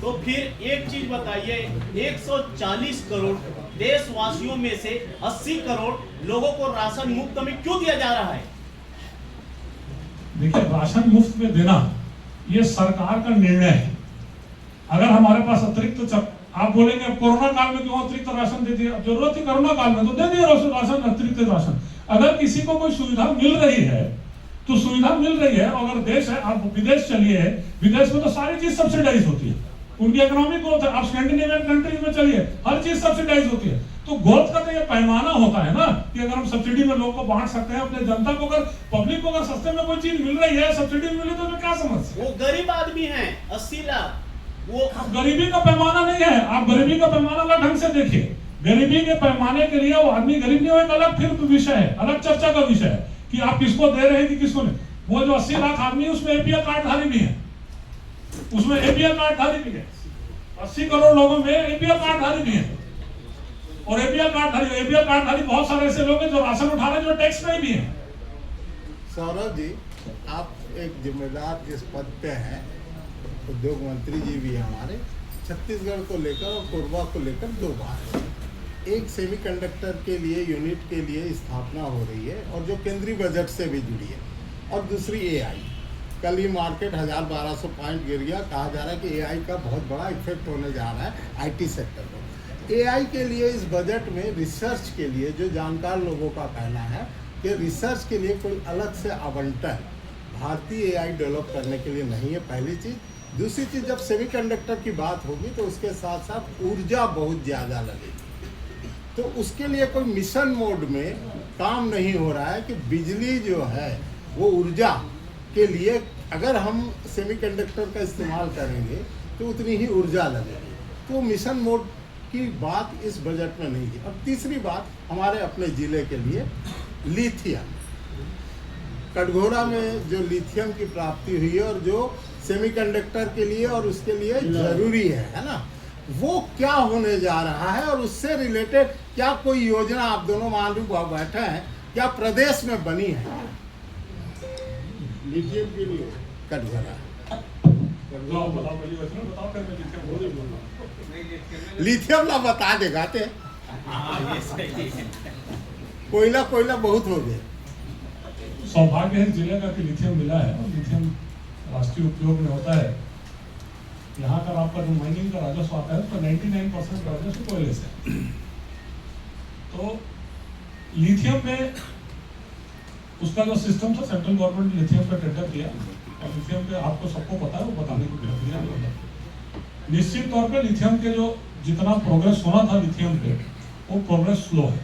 तो फिर एक चीज बताइए, 140 करोड़ देशवासियों में से 80 करोड़ लोगों को राशन मुफ्त में क्यों दिया जा रहा है? देखिए, राशन मुफ्त में देना ये सरकार का निर्णय है। अगर हमारे पास अतिरिक्त, आप बोलेंगे अब कोरोना काल में क्यों अतिरिक्त राशन दे दिया, अब जरूरत थी कोरोना काल में तो दे दिया राशन, अतिरिक्त राशन। अगर किसी को कोई सुविधा मिल रही है तो सुविधा मिल रही है। अगर देश है, आप विदेश चलिए, विदेश में तो सारी चीज सब्सिडाइज होती है, उनकी इकोनॉमिक ग्रोथ है। आप स्कैंडिनेवियन कंट्रीज में चलिए, हर चीज सब्सिडाइज होती है। तो ग्रोथ का तो ये पैमाना होता है ना, कि अगर हम सब्सिडी में लोगों को बांट सकते हैं, अपने जनता को, अगर पब्लिक को अगर सस्ते में कोई चीज मिल रही है, सब्सिडी मिली, तो क्या समस्या? वो गरीब आदमी है 80 लाख, वो गरीबी का पैमाना नहीं है। आप गरीबी का पैमाना अलग ढंग से देखिए। गरीबी के पैमाने के लिए वो आदमी गरीब नहीं हो, एक अलग फिर विषय है, अलग चर्चा का विषय है कि आप किसको दे रहे हैं कि किसको नहीं। वो जो 80 लाख आदमी है उसमें APL कार्डधारी भी है, उसमें एपीएल कार्डधारी भी है। 80 करोड़ लोगों में एपीएल कार्डधारी भी है। और एपीएल कार्डधारी बहुत सारे ऐसे लोग हैं जो राशन उठा रहे हैं, जो टैक्स में भी हैं। सौरभ जी, आप एक जिम्मेदार इस पद पे हैं, उद्योग मंत्री जी भी हैं हमारे। छत्तीसगढ़ को लेकर और कोरबा को लेकर 2 बार एक सेमीकंडक्टर के लिए यूनिट के लिए स्थापना हो रही है और जो केंद्रीय बजट से भी जुड़ी है, और दूसरी एआई। कल ही मार्केट 1000-1200 पॉइंट गिर गया। कहा जा रहा है कि एआई का बहुत बड़ा इफेक्ट होने जा रहा है आईटी सेक्टर को। एआई के लिए इस बजट में रिसर्च के लिए जो जानकार लोगों का कहना है कि रिसर्च के लिए कोई अलग से आवंटन भारतीय एआई डेवलप करने के लिए नहीं है, पहली चीज़। दूसरी चीज़, जब सेमीकंडक्टर की बात होगी तो उसके साथ साथ ऊर्जा बहुत ज़्यादा लगेगी, तो उसके लिए कोई मिशन मोड में काम नहीं हो रहा है कि बिजली जो है वो ऊर्जा के लिए अगर हम सेमीकंडक्टर का इस्तेमाल करेंगे तो उतनी ही ऊर्जा लगेगी। तो मिशन मोड की बात इस बजट में नहीं है। अब तीसरी बात, हमारे अपने ज़िले के लिए लिथियम, कटघोरा में जो लिथियम की प्राप्ति हुई है और जो सेमीकंडक्टर के लिए और उसके लिए जरूरी है ना, वो क्या होने जा रहा है और उससे रिलेटेड क्या कोई योजना आप दोनों मालूम बैठे हैं, क्या प्रदेश में बनी है लिथियम के लिए? कटघोरा बताओ फिर मैं लिथियम बोल दूंगा। लिथियम ला बता देगा ते हाँ, ये सही है। कोयला बहुत हो गए। सौभाग्य है जिले का कि लिथियम मिला है और लिथियम राष्ट्रीय उपयोग में होता है। यहाँ का आपका जो माइनिंग का राजस्व आता है उसका 99% राजस्व कोयले से। तो लिथियम में उसका जो सिस्टम था, सेंट्रल गवर्नमेंट ने लिथियम पे टेंडर किया और लिथियम पे आपको सबको पता है, वो बताने की प्रक्रिया नहीं होता। निश्चित तौर पे लिथियम के जो जितना प्रोग्रेस होना था लिथियम पे, वो प्रोग्रेस स्लो है।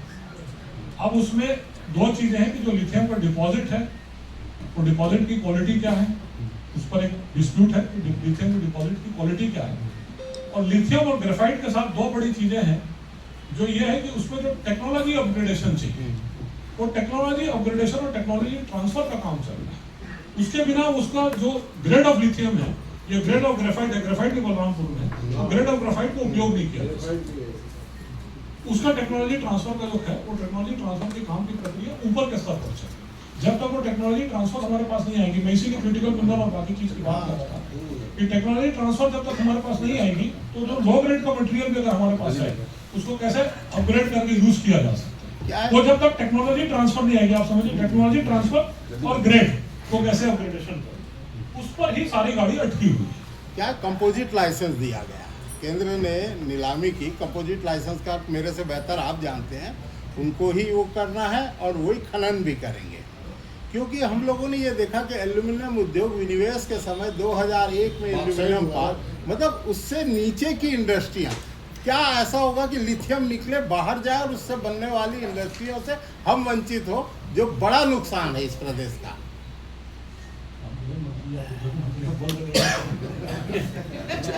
अब उसमें 2 चीजें हैं कि जो लिथियम का डिपॉजिट है, वो डिपॉजिट की क्वालिटी क्या है, उस पर एक डिस्प्यूट है कि लिथियम की डिपॉजिट की क्वालिटी क्या है। और लिथियम और ग्रेफाइट के साथ 2 बड़ी चीजें हैं, जो ये है कि उसमें जो टेक्नोलॉजी अपग्रेडेशन चाहिए, वो टेक्नोलॉजी अपग्रेडेशन और टेक्नोलॉजी ट्रांसफर का काम चल रहा है। उसके बिना उसका जो ग्रेड ऑफ लिथियम है, ये ग्रेड ऑफ ग्रेफाइट है, ग्रेफाइट भी बलरामपुर में, तो ग्रेड ऑफ ग्रेफाइट को उपयोग नहीं किया जा सकता। उसका टेक्नोलॉजी ट्रांसफर का जो है, वो टेक्नोलॉजी ट्रांसफर के काम की प्रक्रिया ऊपर के स्तर पर चले। जब तक वो टेक्नोलॉजी ट्रांसफर हमारे पास नहीं आएगी, मैं इसीलिए क्रिटिकल मिनरल और बाकी चीज की बात कर रहा था कि टेक्नोलॉजी ट्रांसफर जब तक हमारे पास नहीं आएगी, तो जो लो ग्रेड का मटेरियल भी अगर हमारे पास है, उसको कैसे अपग्रेड करके यूज किया जा सकता है। वो जब तक टेक्नोलॉजी ट्रांसफर नहीं आएगी, आप समझिए टेक्नोलॉजी ट्रांसफर और ग्रेड को कैसे अपग्रेडेशन करें, उस पर ही सारी गाड़ी अटकी हुई है। क्या कंपोजिट लाइसेंस दिया गया, केंद्र ने नीलामी की। कंपोजिट लाइसेंस का मेरे से बेहतर आप जानते हैं, उनको ही वो करना है और वही खनन भी करेंगे। क्योंकि हम लोगों ने ये देखा कि एल्यूमिनियम उद्योग विनिवेश के समय 2001 में एल्यूमिनियम पार्क, मतलब उससे नीचे की इंडस्ट्रियाँ, क्या ऐसा होगा कि लिथियम निकले बाहर जाए और उससे बनने वाली इंडस्ट्रियों से हम वंचित हो, जो बड़ा नुकसान है इस प्रदेश का।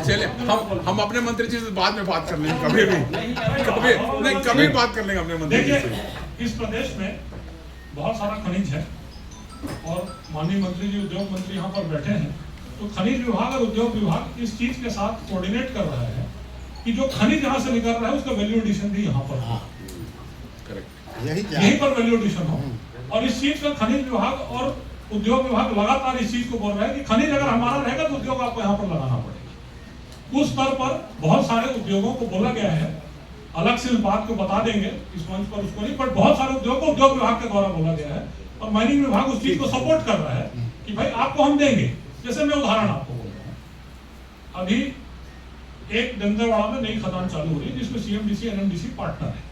चलिए हम अपने मंत्री जी से बाद में बात कर लेंगे, कभी बात कर लेंगे अपने मंत्री जी से। देखिए, इस प्रदेश में बहुत सारा खनिज है और माननीय मंत्री जी, उद्योग मंत्री यहाँ पर बैठे हैं, तो खनिज विभाग और उद्योग विभाग इस चीज के साथ कोऑर्डिनेट कर रहा है कि जो खनिज यहाँ से निकल रहा है उसका वैल्यू एडिशन भी यहाँ पर हो, यहीं पर वैल्यू एडिशन हो। और इस चीज का खनिज विभाग और उद्योग विभाग लगातार इस चीज को बोल रहा है कि खनिज अगर हमारा रहेगा तो उद्योग आपको यहाँ पर लगाना पड़ेगा। उस स्तर पर बहुत सारे उद्योगों को बोला गया है, अलग से इस बात को बता देंगे इस मंच पर, उसको नहीं, बट बहुत सारे उद्योग को उद्योग विभाग के द्वारा बोला गया है और माइनिंग विभाग उस चीज को सपोर्ट कर रहा है कि भाई आपको हम देंगे। जैसे मैं उदाहरण आपको बोल रहा हूँ, अभी एक दंतेवाड़ा में नई खदान चालू हो रही है जिसमें CMDC NMDC पार्टनर है।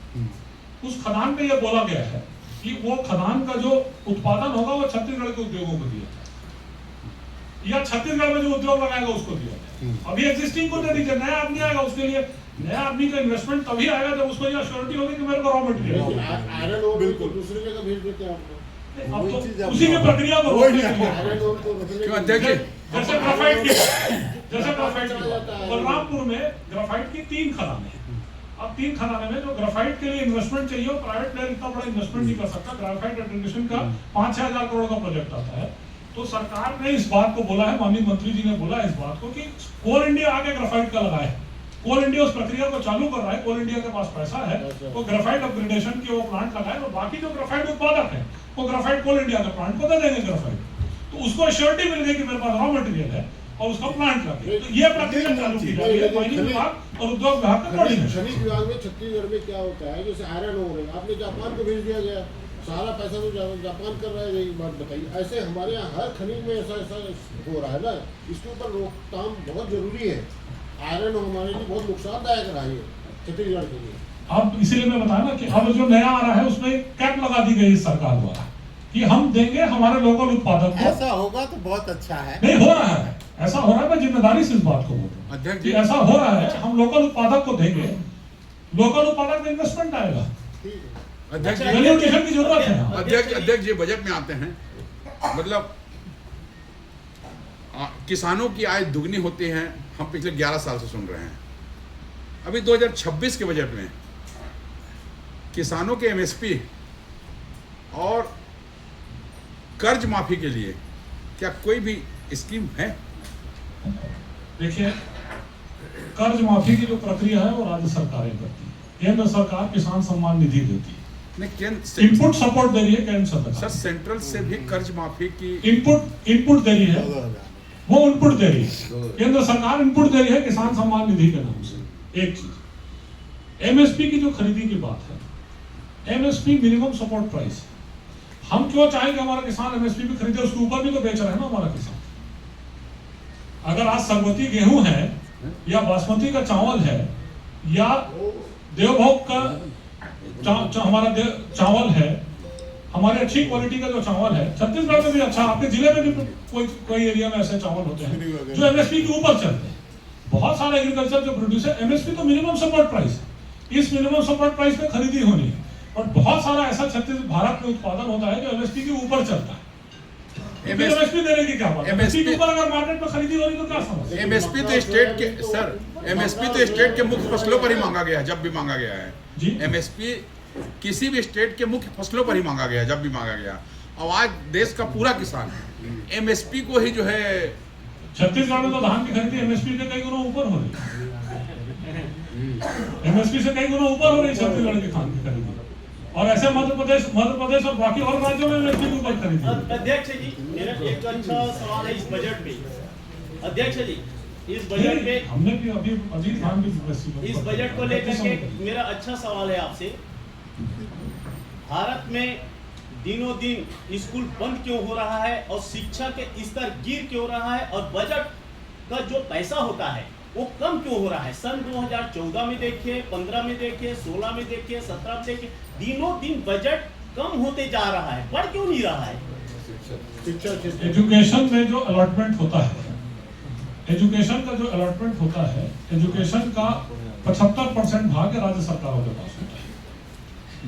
उस खदान पे यह बोला गया है कि वो खदान का जो उत्पादन होगा वो छत्तीसगढ़ के उद्योगों को दिया जाए या छत्तीसगढ़ में जो उद्योग लगाएगा उसको दिया जाए। अभी एग्जिस्टिंग को दे दीजिए, नया आदमी आएगा उसके लिए नया आदमी का इन्वेस्टमेंट तभी आएगा जब उसको ये अश्योरिटी होगी कि मेरे को रॉ मटेरियल आयरन ओर बिल्कुल दूसरी जगह भेज देते हैं आपको, अब तो उसी की प्रक्रिया को आयरन ओर को देखिए जैसे ग्राफाइट की बलरामपुर में ग्राफाइट की 3 खदानें हैं। अब 3 खदाने में जो ग्राफाइट के लिए इन्वेस्टमेंट चाहिए और प्राइवेट प्लेयर इतना बड़ा इन्वेस्टमेंट नहीं कर सकता। ग्राफाइट एग्रीगेशन का 5-6 हजार करोड़ का प्रोजेक्ट आता है, तो सरकार ने इस बात को बोला है, माननीय मंत्री जी ने बोला है इस बात को कि कोल इंडिया आगे ग्रेफाइट का लगाए। कोल इंडिया उस प्रक्रिया को चालू कर रहा है, कोल इंडिया के पास पैसा है, वो ग्रेफाइट अपग्रेडेशन की वो प्लांट लगाए और बाकी जो ग्रेफाइट उत्पादक है वो ग्रेफाइट कोल इंडिया के प्लांट को दे देंगे ग्रेफाइट। तो उसको श्योरिटी मिल गई कि मेरे पास रॉ मटेरियल है और उसका प्लांट लगे। तो ये प्रक्रिया चालू की जा रही है माइनिंग विभाग और उद्योग विभाग का कोऑर्डिनेशन। खनिज विभाग में छत्तीसगढ़ में क्या होता है, जैसे आयरन ओर है, आपने जापान को भेज दिया गया, सारा पैसा तो जापान कर रहा है, यही बात बताइए। ऐसे हमारे यहाँ हर खनिज में ऐसा हो रहा है ना, इसके ऊपर रोकथाम बहुत जरूरी है। आयरन हमारे लिए बहुत नुकसानदायक रहा है छत्तीसगढ़ के लिए। अब इसीलिए मैं बताया ना कि अब जो नया आ रहा है उसमें कैप लगा दी गई सरकार द्वारा कि हम देंगे हमारे लोकल उत्पादक को। ऐसा होगा तो बहुत अच्छा है। नहीं हो रहा है, ऐसा हो रहा है, मैं जिम्मेदारी से इस बात को बोल रहा हूँ अध्यक्ष कि जी, ऐसा हो रहा है। हम लोकल उत्पादक को देंगे, लोकल उत्पादक में इन्वेस्टमेंट आएगा, अध्यक्ष जी, वैल्यूएशन की जरूरत है। अध्यक्ष जी बजट में आते हैं, मतलब किसानों की आय दुगनी होती है, हम पिछले 11 साल से सुन रहे हैं। अभी 2026 के बजट में किसानों के एमएसपी और कर्ज माफी के लिए क्या कोई भी स्कीम है? देखिए, कर्ज माफी की जो प्रक्रिया है वो राज्य सरकारें करती है, केंद्र सरकार किसान सम्मान निधि देती है, नहीं, इनपुट सपोर्ट दे रही है केंद्र सरकार। सर सेंट्रल से भी कर्ज माफी की इनपुट दे रही है, वो इनपुट दे रही है, केंद्र सरकार इनपुट दे रही है किसान सम्मान निधि के नाम से। एक चीज, एमएसपी की जो खरीदी की बात है, एमएसपी मिनिमम सपोर्ट प्राइस, हम क्यों चाहेंगे हमारा किसान एमएसपी पे खरीदे, उसके ऊपर भी तो बेच रहे हैं ना हमारा किसान। अगर आज सरबती गेहूं है या बासमती का चावल है या देवभोग का हमारा चावल है, हमारे अच्छी क्वालिटी का जो चावल है, छत्तीसगढ़ में भी अच्छा, आपके जिले में भी कोई एरिया में ऐसे चावल होते हैं जो एमएसपी के ऊपर चलते हैं। बहुत सारे एग्रीकल्चर जो प्रोड्यूसर, एमएसपी तो मिनिमम सपोर्ट प्राइस है, इस मिनिमम सपोर्ट प्राइस पे खरीदी होनी है। और बहुत सारा ऐसा छत्तीसगढ़ भारत में उत्पादन होता है जो एमएसपी के ऊपर चलता है। एमएसपी देने की क्या बात है? एमएसपी के ऊपर अगर मार्केट में खरीदी हो रही तो क्या समस्या? एमएसपी तो स्टेट के सर, एमएसपी तो स्टेट के मुख्य फसलों पर ही मांगा गया है, जब भी मांगा गया है जी, एमएसपी किसी भी स्टेट के मुख्य फसलों पर ही मांगा गया, जब भी मांगा गया। और आज देश का पूरा किसान एमएसपी को ही जो है, छत्तीसगढ़ में तो धान की खरीदी एमएसपी से कई गुना ऊपर हो रही है, एमएसपी से कई गुना ऊपर हो रही है छत्तीसगढ़ की धान की खरीदी, और ऐसे मध्य प्रदेश और बाकी और राज्यों में एमएसपी के ऊपर खरीदी। अध्यक्ष जी, मेरा एक अच्छा सवाल है इस बजट में। अध्यक्ष जी, इस बजट में हमने भी अभी अजीत खान की इस बजट को लेकर के मेरा अच्छा सवाल है आपसे। भारत में दिनों दिन स्कूल बंद क्यों हो रहा है और शिक्षा के स्तर गिर क्यों रहा है, और बजट का जो पैसा होता है वो कम क्यों हो रहा है? सन 2014 में देखिए, 15 में देखिए, 16 में देखिए, 17 में देखिए, दिनों दिन बजट कम होते जा रहा है, बढ़ क्यों नहीं रहा है? एजुकेशन में जो अलॉटमेंट होता है, एजुकेशन का जो अलॉटमेंट होता है, एजुकेशन का 75% भाग राज्य सरकारों के पास होता है।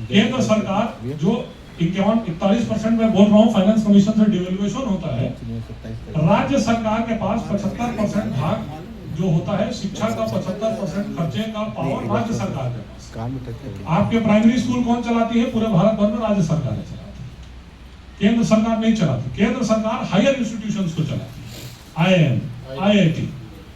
केंद्र सरकार जो 41% में बोल रहा हूँ, फाइनेंस कमीशन से डिवेल्युएशन होता है, राज्य सरकार के पास 75% भाग जो होता है, शिक्षा का 75% खर्चे का पावर राज्य सरकार के पास। आपके प्राइमरी स्कूल कौन चलाती है? पूरे भारत भर में राज्य सरकार चलाती है, केंद्र सरकार नहीं चलाती। केंद्र सरकार हायर इंस्टीट्यूशंस को चलाती है, IIM, IIT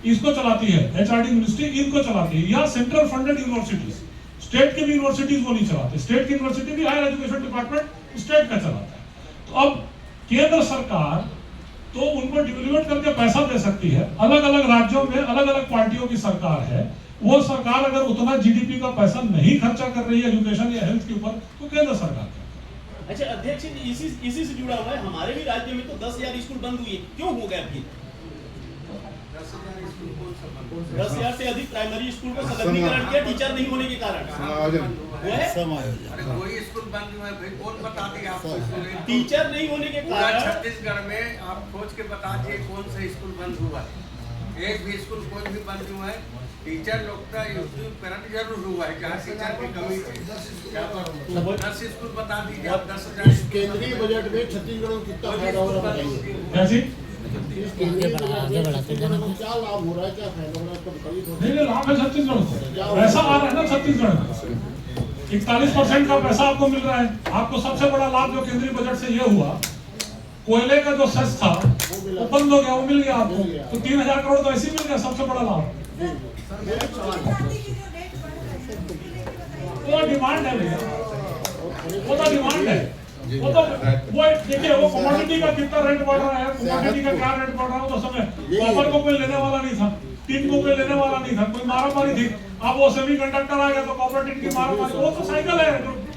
इसको चलाती है, HRD यूनिवर्सिटी इनको चलाती है, या सेंट्रल फंडेड यूनिवर्सिटीज, स्टेट की भी यूनिवर्सिटीज वो नहीं चलाते। स्टेट की यूनिवर्सिटी भी हायर एजुकेशन डिपार्टमेंट स्टेट का चलाता है। तो अब केंद्र सरकार तो उनको डिवेल्यूएट करके पैसा दे सकती है। अलग अलग राज्यों में अलग अलग पार्टियों की सरकार है, वो सरकार अगर उतना जीडीपी का पैसा नहीं खर्चा कर रही है एजुकेशन या हेल्थ के ऊपर, तो केंद्र सरकार क्या? अच्छा अध्यक्ष जी, इसी से जुड़ा हुआ है, हमारे भी राज्य में तो 10,000 स्कूल बंद हुए, क्यों हो गया? फिर 10,000 से अधिक प्राइमरी स्कूल को संलग्नीकरण किया टीचर नहीं होने के कारण। कोई स्कूल बंद हुआ है भाई, कौन बता देगा आपको? टीचर नहीं होने के पूरा कारण छत्तीसगढ़ में आप खोज के बता दिए कौन सा स्कूल बंद हुआ है। एक भी स्कूल कोई भी बंद हुआ है। टीचर लोग का करंट जरूर हुआ है, जहाँ टीचर की कमी थी। 10 स्कूल बता दीजिए आप, 10,000 केंद्रीय बजट में छत्तीसगढ़ को कितना फायदा हो रहा है? क्या लाभ हो रहा है, क्या फायदा हो रहा है, इसको बताइए थोड़ा। नहीं लाभ है छत्तीसगढ़ को, पैसा आ रहा है ना छत्तीसगढ़ में, 41% का पैसा आपको मिल रहा है। आपको सबसे बड़ा लाभ जो केंद्रीय बजट से ये हुआ कोयले का जो सेस था वो बंद हो गया, वो मिल गया आपको, तो 3000 करोड़ तो ऐसे ही मिल गया, सबसे बड़ा लाभ। वो डिमांड है भैया, वो तो डिमांड है, वो तो वो देखिए वो कमोडिटी का कितना रेट बढ़ रहा है, कमोडिटी का क्या रेट बढ़ रहा है, वो तो समय कॉपर को कोई लेने वाला नहीं था, टिन को कोई लेने वाला नहीं था, कोई मारामारी थी। अब वो सेमीकंडक्टर आ गया तो कॉपर टिन की मारामारी, वो तो साइकिल है,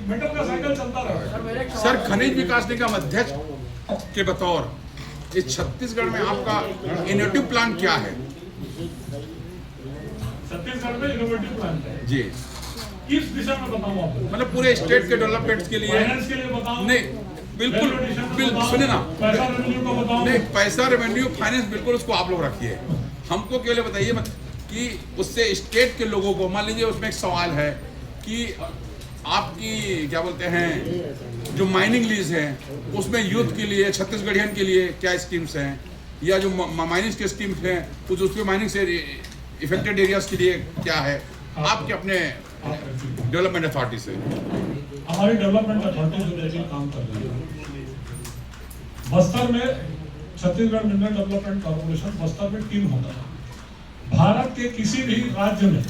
मेटल का साइकिल चलता रहा। सर, खनिज विकास निगम अध्यक्ष के बतौर इस छत्तीसगढ़ में आपका इनोवेटिव प्लान क्या है? छत्तीसगढ़ में इनोवेटिव प्लान है जी, किस दिशा में बताऊं आपको? मतलब पूरे स्टेट के डेवलपमेंट के लिए? फाइनेंस के लिए बताऊं? नहीं, बिल्कुल सुनिए ना, पैसा रेवेन्यू का बताऊं? नहीं, पैसा रेवेन्यू फाइनेंस बिल्कुल उसको आप लोग रखिए, हमको केवल बताइए मत कि उससे स्टेट के लोगों को, मान लीजिए उसमें एक सवाल है कि आपकी क्या बोलते हैं जो माइनिंग लीज है उसमें यूथ के लिए, छत्तीसगढ़ियन के लिए क्या स्कीम्स हैं, या जो माइनिंग के स्कीम्स हैं कुछ उसके माइनिंग से इफेक्टेड एरियाज के लिए क्या है आपके अपने डेवलपमेंट अथॉरिटी से? हमारी डेवलपमेंट अथॉरिटी जो देखिए काम कर रही है बस्तर में, Chhattisgarh mineral development corporation Bastar में टीम होता है। भारत के किसी भी राज्य में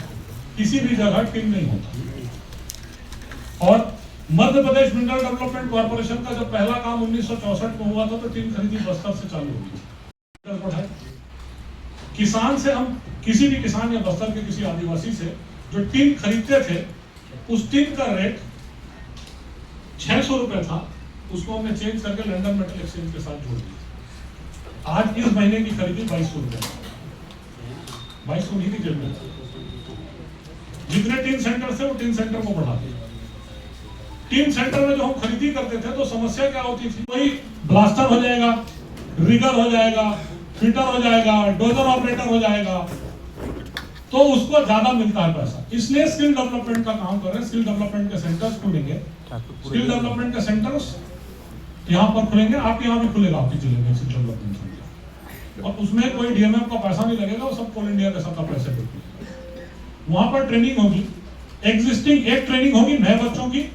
किसी भी जगह टीम नहीं होता। और Madhya Pradesh mineral development corporation का जब पहला काम 1964 में हुआ था तो टीम खरीदी बस्तर से चालू हुई। किसान से हम किसी भी किसान या बस्तर के किसी आदिवासी से जो टीम खरीदते थे उस टीम का रेट 600 रुपए था, उसको हमने चेंज करके लंदन मेटल एक्सचेंज के साथ जोड़ दिया। आज इस महीने की खरीदी 2200 रुपए, 2200 नहीं थी जेब में। जितने टीम सेंटर थे वो टीम सेंटर को बढ़ा दिया। टीम सेंटर में जो हम खरीदी करते थे तो समस्या क्या होती थी, वही ब्लास्टर हो जाएगा, रिगर हो जाएगा, फिटर हो जाएगा, डोजर ऑपरेटर हो जाएगा, तो उसको ज्यादा मिलता है पैसा। इसलिए स्किल डेवलपमेंट का काम कर रहे हैं, स्किल डेवलपमेंट के सेंटर्स खुलेंगे, स्किल डेवलपमेंट के सेंटर्स यहाँ पर खुलेंगे, आपके यहाँ भी खुलेगा, आपके जिले में स्किल डेवलपमेंट सेंटर, और उसमें कोई डीएमएफ का पैसा नहीं लगेगा, वो सब कोल इंडिया के साथ पैसे पे। वहां पर ट्रेनिंग होगी, एग्जिस्टिंग एक ट्रेनिंग होगी नए बच्चों की,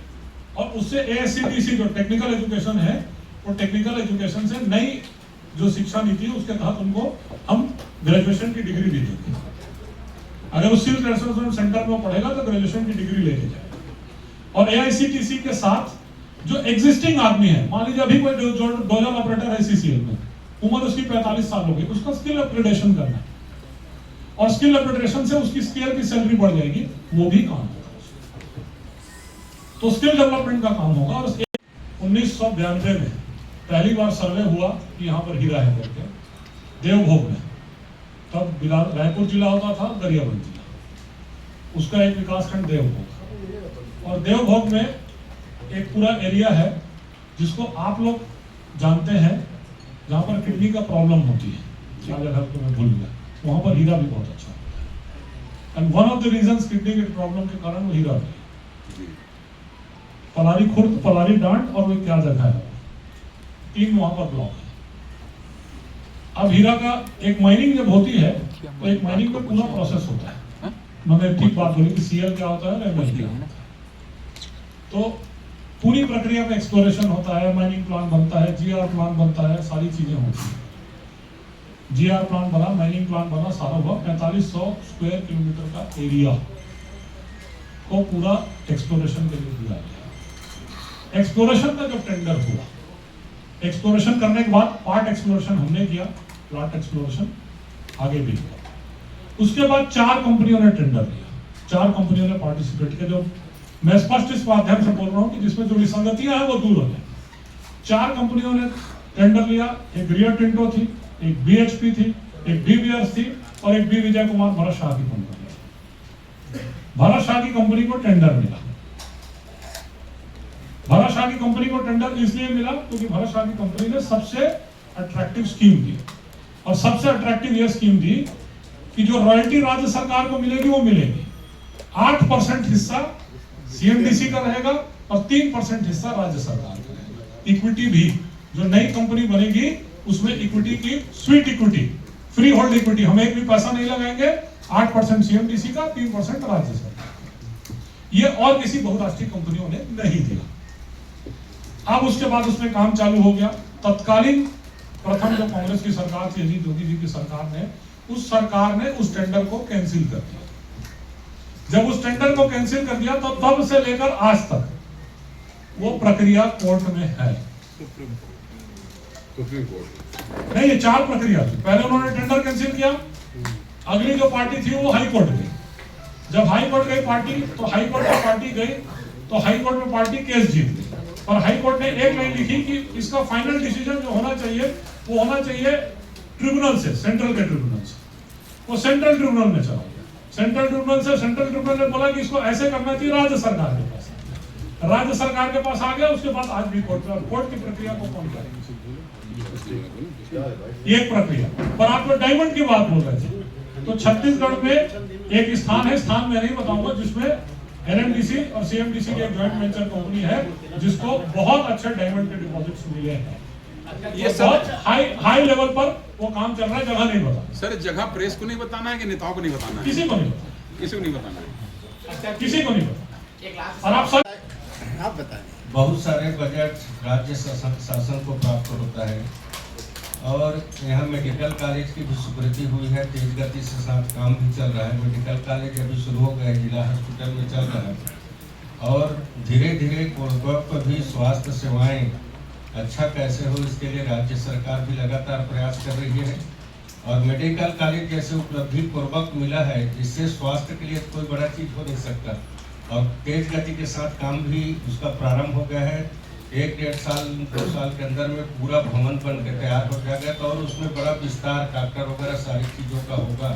और उससे ASCTC जो टेक्निकल एजुकेशन है, वो टेक्निकल एजुकेशन से नई जो शिक्षा नीति है उसके तहत उनको हम ग्रेजुएशन की डिग्री भी देंगे। अगर उस स्किल ट्रांसफर सेंटर में पढ़ेगा तो ग्रेजुएशन की डिग्री लेके जाएगा। और AICTC के साथ जो एग्जिस्टिंग आदमी है, मान लीजिए अभी कोई जो डोजर ऑपरेटर है CCL में, उम्र उसकी 45 साल हो गई, उसका स्किल अपग्रेडेशन करना है, और स्किल अपग्रेडेशन से उसकी स्केल की सैलरी बढ़ जाएगी, वो भी काम होगा। तो स्किल डेवलपमेंट का काम होगा। और 1992 में पहली बार सर्वे हुआ कि यहाँ पर हीरा है करके, देवभोग में, तब रायपुर जिला होता था, गरियाबंद जिला, उसका एक विकासखंड देवभोग। और देवभोग में एक पूरा एरिया है जिसको आप लोग जानते हैं, जहाँ पर किडनी का प्रॉब्लम होती है, क्या जगह तो मैं भूल गया, वहाँ पर हीरा भी बहुत अच्छा होता है। And one of the reasons kidney के प्रॉब्लम के कारण वो हीरा भी, पलारी खुर्द, पलारी डांट, और वो क्या जगह है, 3 वहां पर ब्लॉक है। अब हीरा का एक माइनिंग जब होती है तो एक माइनिंग में पूरा प्रोसेस होता है, मैंने ठीक बात बोली कि CL क्या होता है, ML क्या होता है। तो पूरी प्रक्रिया में एक्सप्लोरेशन होता है, माइनिंग प्लान बनता है, GR प्लान बनता है, सारी चीजें होती है। GR प्लान बना, माइनिंग प्लान बना, सारा हुआ। 4500 स्क्वायर किलोमीटर का एरिया को पूरा एक्सप्लोरेशन के लिए दिया गया। एक्सप्लोरेशन का जब टेंडर हुआ, एक्सप्लोरेशन करने के बाद पार्ट एक्सप्लोरेशन हमने किया, प्लॉट एक्सप्लोरेशन आगे भी किया। उसके बाद 4 कंपनियों ने टेंडर लिया, 4 कंपनियों ने पार्टिसिपेट किया। जो मैं स्पष्ट इस माध्यम से बोल रहा हूँ कि जिसमें जो विसंगतियां हैं वो दूर हो जाए। 4 कंपनियों ने टेंडर लिया, एक रियो टिंटो थी, एक BHP थी, एक BVRS थी, और एक B विजय कुमार भरत शाह की कंपनी। भरत शाह की कंपनी को टेंडर मिला। भरत शाह की कंपनी को टेंडर इसलिए मिला क्योंकि भरत शाह की कंपनी ने सबसे अट्रैक्टिव स्कीम दी, और सबसे अट्रैक्टिव ये स्कीम दी कि जो रॉयल्टी राज्य सरकार को मिलेगी वो मिलेगी। 8% हिस्सा CMDC का रहेगा और 3% हिस्सा राज्य सरकार का रहेगा। इक्विटी भी जो नई कंपनी बनेगी उसमें इक्विटी की sweet equity, free hold equity, हम एक भी पैसा नहीं लगाएंगे, 8% CMDC का, 3% राज्य सरकार। ये और किसी बहुराष्ट्रीय कंपनियों ने नहीं दिया। अब उसके बाद उसमें काम चालू हो गया। तत्कालीन प्रथम जो कांग्रेस की सरकार थी अजीत जोगी जी की सरकार ने उस टेंडर को कैंसिल कर दिया। जब उस टेंडर को कैंसिल कर दिया तो तब से लेकर आज तक वो प्रक्रिया कोर्ट में है। सुप्रीम कोर्ट नहीं, ये 4 प्रक्रिया थी। पहले उन्होंने टेंडर कैंसिल किया, अगली जो पार्टी थी वो हाई कोर्ट गई। जब हाई कोर्ट गई पार्टी तो हाई कोर्ट में पार्टी गई तो हाई कोर्ट में पार्टी केस जीत गई। और हाई कोर्ट ने एक लाइन लिखी कि इसका फाइनल डिसीजन जो होना चाहिए वो होना चाहिए ट्रिब्यूनल से, सेंट्रल के ट्रिब्यूनल से। वो सेंट्रल ट्रिब्यूनल में चला गया। सेंट्रल ट्रिब्यूनल ने बोला कि इसको ऐसे करना चाहिए, राज्य सरकार के पास। राज्य सरकार के पास आ गया, उसके बाद आज भी कोर्ट की प्रक्रिया को कौन करेगा? ये एक प्रक्रिया। पर आप लोग डायमंड की बात बोल रहे थे, तो छत्तीसगढ़ में एक स्थान है, स्थान मैं नहीं बताऊंगा, जिसमें एनएमडीसी और सीएमडीसी की एक जॉइंट वेंचर कंपनी है जिसको बहुत अच्छे डायमंड के डिपॉजिट्स मिले हैं। ये बहुत हाई लेवल पर वो काम चल रहा है। जगह नहीं बताना सर, जगह प्रेस को नहीं बताना है कि नेताओं को नहीं बताना है? किसी को नहीं बताना, किसी को नहीं बताना है, किसी को नहीं बताना। और आप सब आप बताएं। बहुत सारे बजट राज्य शासन को प्राप्त होता है और यहाँ मेडिकल कॉलेज की भी स्वीकृति हुई है। तेज गति से साथ काम भी चल रहा है। मेडिकल कॉलेज अभी शुरू हो गया, जिला हॉस्पिटल में चल रहा है और धीरे धीरे कोरबा पर भी स्वास्थ्य सेवाएं अच्छा कैसे हो इसके लिए राज्य सरकार भी लगातार प्रयास कर रही है। और मेडिकल कॉलेज जैसे उपलब्धि पूर्वक मिला है, इससे स्वास्थ्य के लिए कोई बड़ा चीज हो नहीं सकता। और तेज गति के साथ काम भी उसका प्रारंभ हो गया है। 1-1.5 साल 2 साल के अंदर में पूरा भवन बन के तैयार हो जाएगा तो और उसमें बड़ा विस्तार डॉक्टर वगैरह सारी चीज़ों का होगा।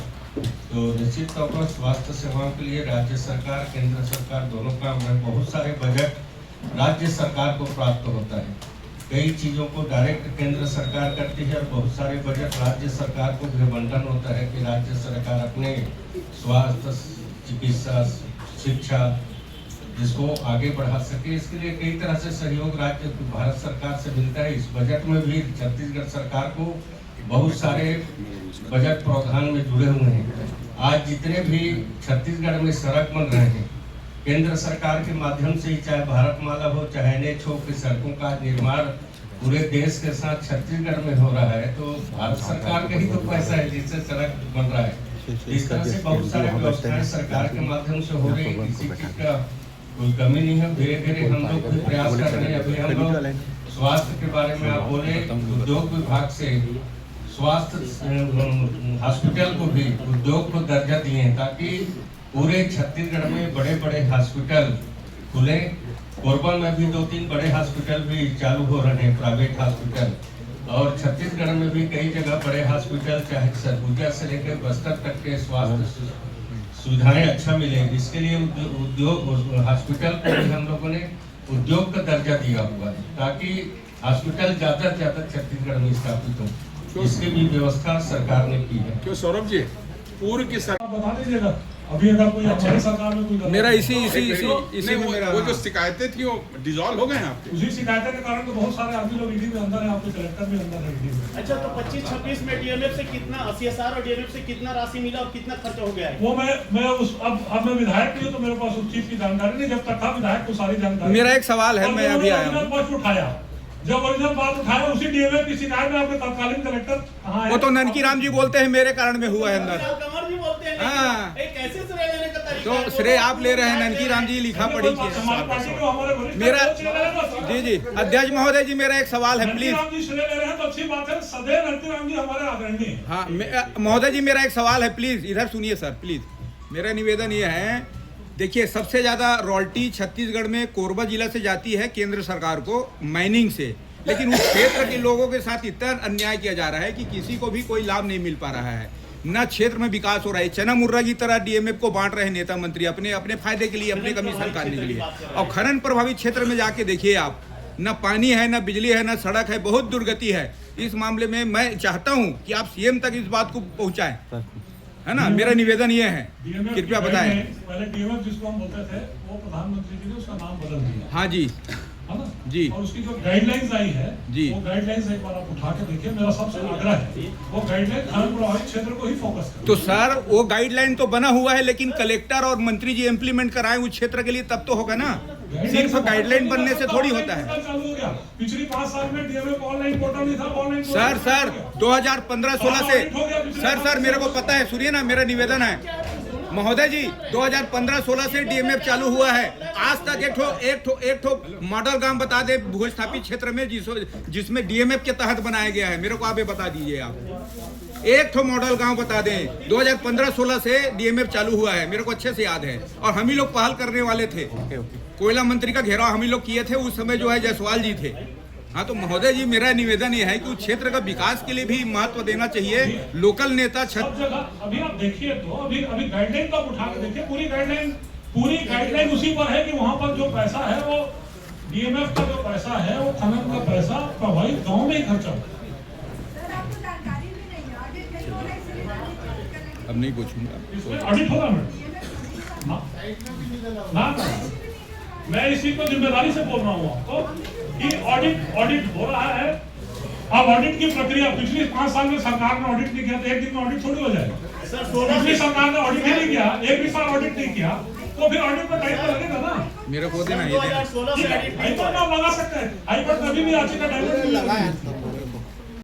तो निश्चित तौर पर स्वास्थ्य सेवाओं के लिए राज्य सरकार केंद्र सरकार दोनों का बहुत सारे बजट राज्य सरकार को प्राप्त होता है। कई चीज़ों को डायरेक्ट केंद्र सरकार करती है और बहुत सारे बजट राज्य सरकार को भी आवंटन होता है कि राज्य सरकार अपने स्वास्थ्य, चिकित्सा, शिक्षा जिसको आगे बढ़ा सके। इसके लिए कई तरह से सहयोग राज्य भारत सरकार से मिलता है। इस बजट में भी छत्तीसगढ़ सरकार को बहुत सारे बजट प्रावधान में जुड़े हुए हैं। आज जितने भी छत्तीसगढ़ में सड़क बन रहे हैं केंद्र सरकार के माध्यम से ही, चाहे भारतमाला हो चाहे NH हो, की सड़कों का निर्माण पूरे देश के साथ छत्तीसगढ़ में हो रहा है। तो भारत सरकार का ही तो पैसा है जिससे सड़क बन रहा है। इस तरह से बहुत सारे व्यवस्थाएं सरकार के माध्यम से हो रही है। किसी चीज का कोई कमी नहीं है। धीरे धीरे हम लोग भी प्रयास कर रहे हैं। अभी हम लोग स्वास्थ्य के बारे में आप बोले, उद्योग विभाग से स्वास्थ्य हॉस्पिटल को भी उद्योग को दर्जा दिए हैं ताकि पूरे छत्तीसगढ़ में बड़े बड़े हॉस्पिटल खुले। कोरबा में भी 2-3 बड़े हॉस्पिटल भी चालू हो रहे हैं, प्राइवेट हॉस्पिटल। और छत्तीसगढ़ में भी कई जगह बड़े हॉस्पिटल, चाहे सरगुजा से लेकर बस्तर तक के स्वास्थ्य सुविधाएं अच्छा मिले। इसके लिए उद्योग हॉस्पिटल को भी हम लोगों ने उद्योग का दर्जा दिया हुआ है ताकि हॉस्पिटल ज्यादा से ज्यादा छत्तीसगढ़ में स्थापित हो। इसकी भी व्यवस्था सरकार ने की है। क्यों सौरभ जी, पूर्व की सरकार बता दीजिएगा अभी अगर कोई हमारी सरकार में कोई मेरा इसी नहीं, में मेरा वो जो शिकायतें थी वो डिसॉल्व हो गए हैं आपके? उसी शिकायतें के कारण तो बहुत सारे आदमी लोग ईडी में अंदर है, आपके कलेक्टर भी अंदर है ईडी में। अच्छा, तो 25-26 में डीएमएफ से कितना CSR और डीएमएफ से कितना राशि मिला और कितना खर्च हो गया है? वो मैं उस अब मैं विधायक नहीं हूं तो मेरे पास उस चीज की जानकारी नहीं। जब तक था विधायक तो सारी जानकारी। मेरा एक सवाल है, मैं अभी आया हूं। बात उठाया, जब ओरिजिनल बात उठाया उसी डीएमएफ की शिकायत में आपके तत्कालीन कलेक्टर कहाँ है? वो तो ननकी राम जी बोलते हैं मेरे कारण में हुआ है अंदर। कंवर जी बोलते हैं हाँ। कैसे श्रेय लेने का तरीका है? तो श्रेय आप ले रहे हैं, ननकी राम जी लिखा पढ़ी की है। हमारी पार्टी को हमारे वरिष्ठ मेरा नेता जी अध्यक्ष महोदय जी, मेरा एक सवाल है प्लीज। राम जी श्रेय ले रहे हैं तो अच्छी बात है। सदैव नरती राम जी हमारे आदरणीय हैं। हाँ महोदय जी, मेरा एक सवाल है प्लीज, इधर सुनिए सर प्लीज। मेरा निवेदन ये है, देखिए सबसे ज्यादा रॉयल्टी छत्तीसगढ़ में कोरबा जिला से जाती है केंद्र सरकार को माइनिंग से, लेकिन उस क्षेत्र के लोगों के साथ इतना अन्याय किया जा रहा है कि किसी को भी कोई लाभ नहीं मिल पा रहा है, न क्षेत्र में विकास हो रहा है। चना मुर्रा की तरह डीएमएफ को बांट रहे हैं नेता मंत्री अपने अपने फायदे के लिए, अपने कमीशन काटने के लिए। और खनन प्रभावित क्षेत्र में जाके देखिए आप, न पानी है, न बिजली है, न सड़क है, बहुत दुर्गति है। इस मामले में मैं चाहता हूँ कि आप सीएम तक इस बात को पहुँचाएं, है ना। मेरा निवेदन ये है, कृपया बताएं। पहले डीएमएफ जिसको हम बोलते थे वो प्रधानमंत्री जी ने उसका नाम बदल दिया। हाँ जी, है ना जी। और उसकी जो गाइडलाइंस आई है जी, वो गाइडलाइंस एक बार आप उठा के देखिए। मेरा सबसे आग्रह है वो गाइडलाइन खनन प्रभावित क्षेत्र को ही फोकस करें। तो सर वो गाइडलाइन तो बना हुआ है, लेकिन कलेक्टर और मंत्री जी इम्प्लीमेंट कराएं उस क्षेत्र के लिए, तब तो होगा ना। सिर्फ गाइडलाइन बनने से थोड़ी होता है। चालू हो गया। पिछली 5 साल में डीएमएफ ऑनलाइन पोर्टल नहीं था, ऑनलाइन सर 2015-16 से सर मेरे को पता है, सुनिए ना, मेरा निवेदन है महोदय जी, 2015-16 से डीएमएफ चालू हुआ है। आज तक एक ठो मॉडल गांव बता दे भूस्थापित क्षेत्र में जिसमें डीएमएफ के तहत बनाया गया है, मेरे को आप ये बता दीजिए। आप एक ठो मॉडल गांव बता दें। 2015-16 से डीएमएफ चालू हुआ है, मेरे को अच्छे से याद है, और हम ही लोग पहल करने वाले थे। कोयला मंत्री का घेराव हम ही लोग किए थे, उस समय जो है जायसवाल जी थे। हाँ, तो महोदय जी मेरा निवेदन ये है कि उस क्षेत्र का विकास के लिए भी महत्व देना चाहिए। लोकल नेता सब जगह अभी आप देखिए तो अभी गाइडलाइन का उठा के देखिए, पूरी गाइडलाइन उसी पर है कि वहाँ पर जो पैसा है वो डीएमएफ का जो पैसा है वो खनन का पैसा प्रभावित गाँव में ही खर्चा होता है। अब नहीं पूछूंगा, इसमें ऑडिट होगा मैडम ना, मैं इसी को जिम्मेदारी से बोल रहा हूँ आपको कि ऑडिट हो रहा है। अब ऑडिट की प्रक्रिया पिछली 5 साल में सरकार ने ऑडिट नहीं किया तो एक दिन में ऑडिट थोड़ी हो जाएगा। पिछली सरकार ने ऑडिट नहीं किया, एक भी साल ऑडिट नहीं किया, तो फिर ऑडिट में टाइम तो लगेगा ना। मेरे को देना ये हाईकोर्ट में लगा सकते हैं, हाईकोर्ट कभी भी याचिका डायरेक्ट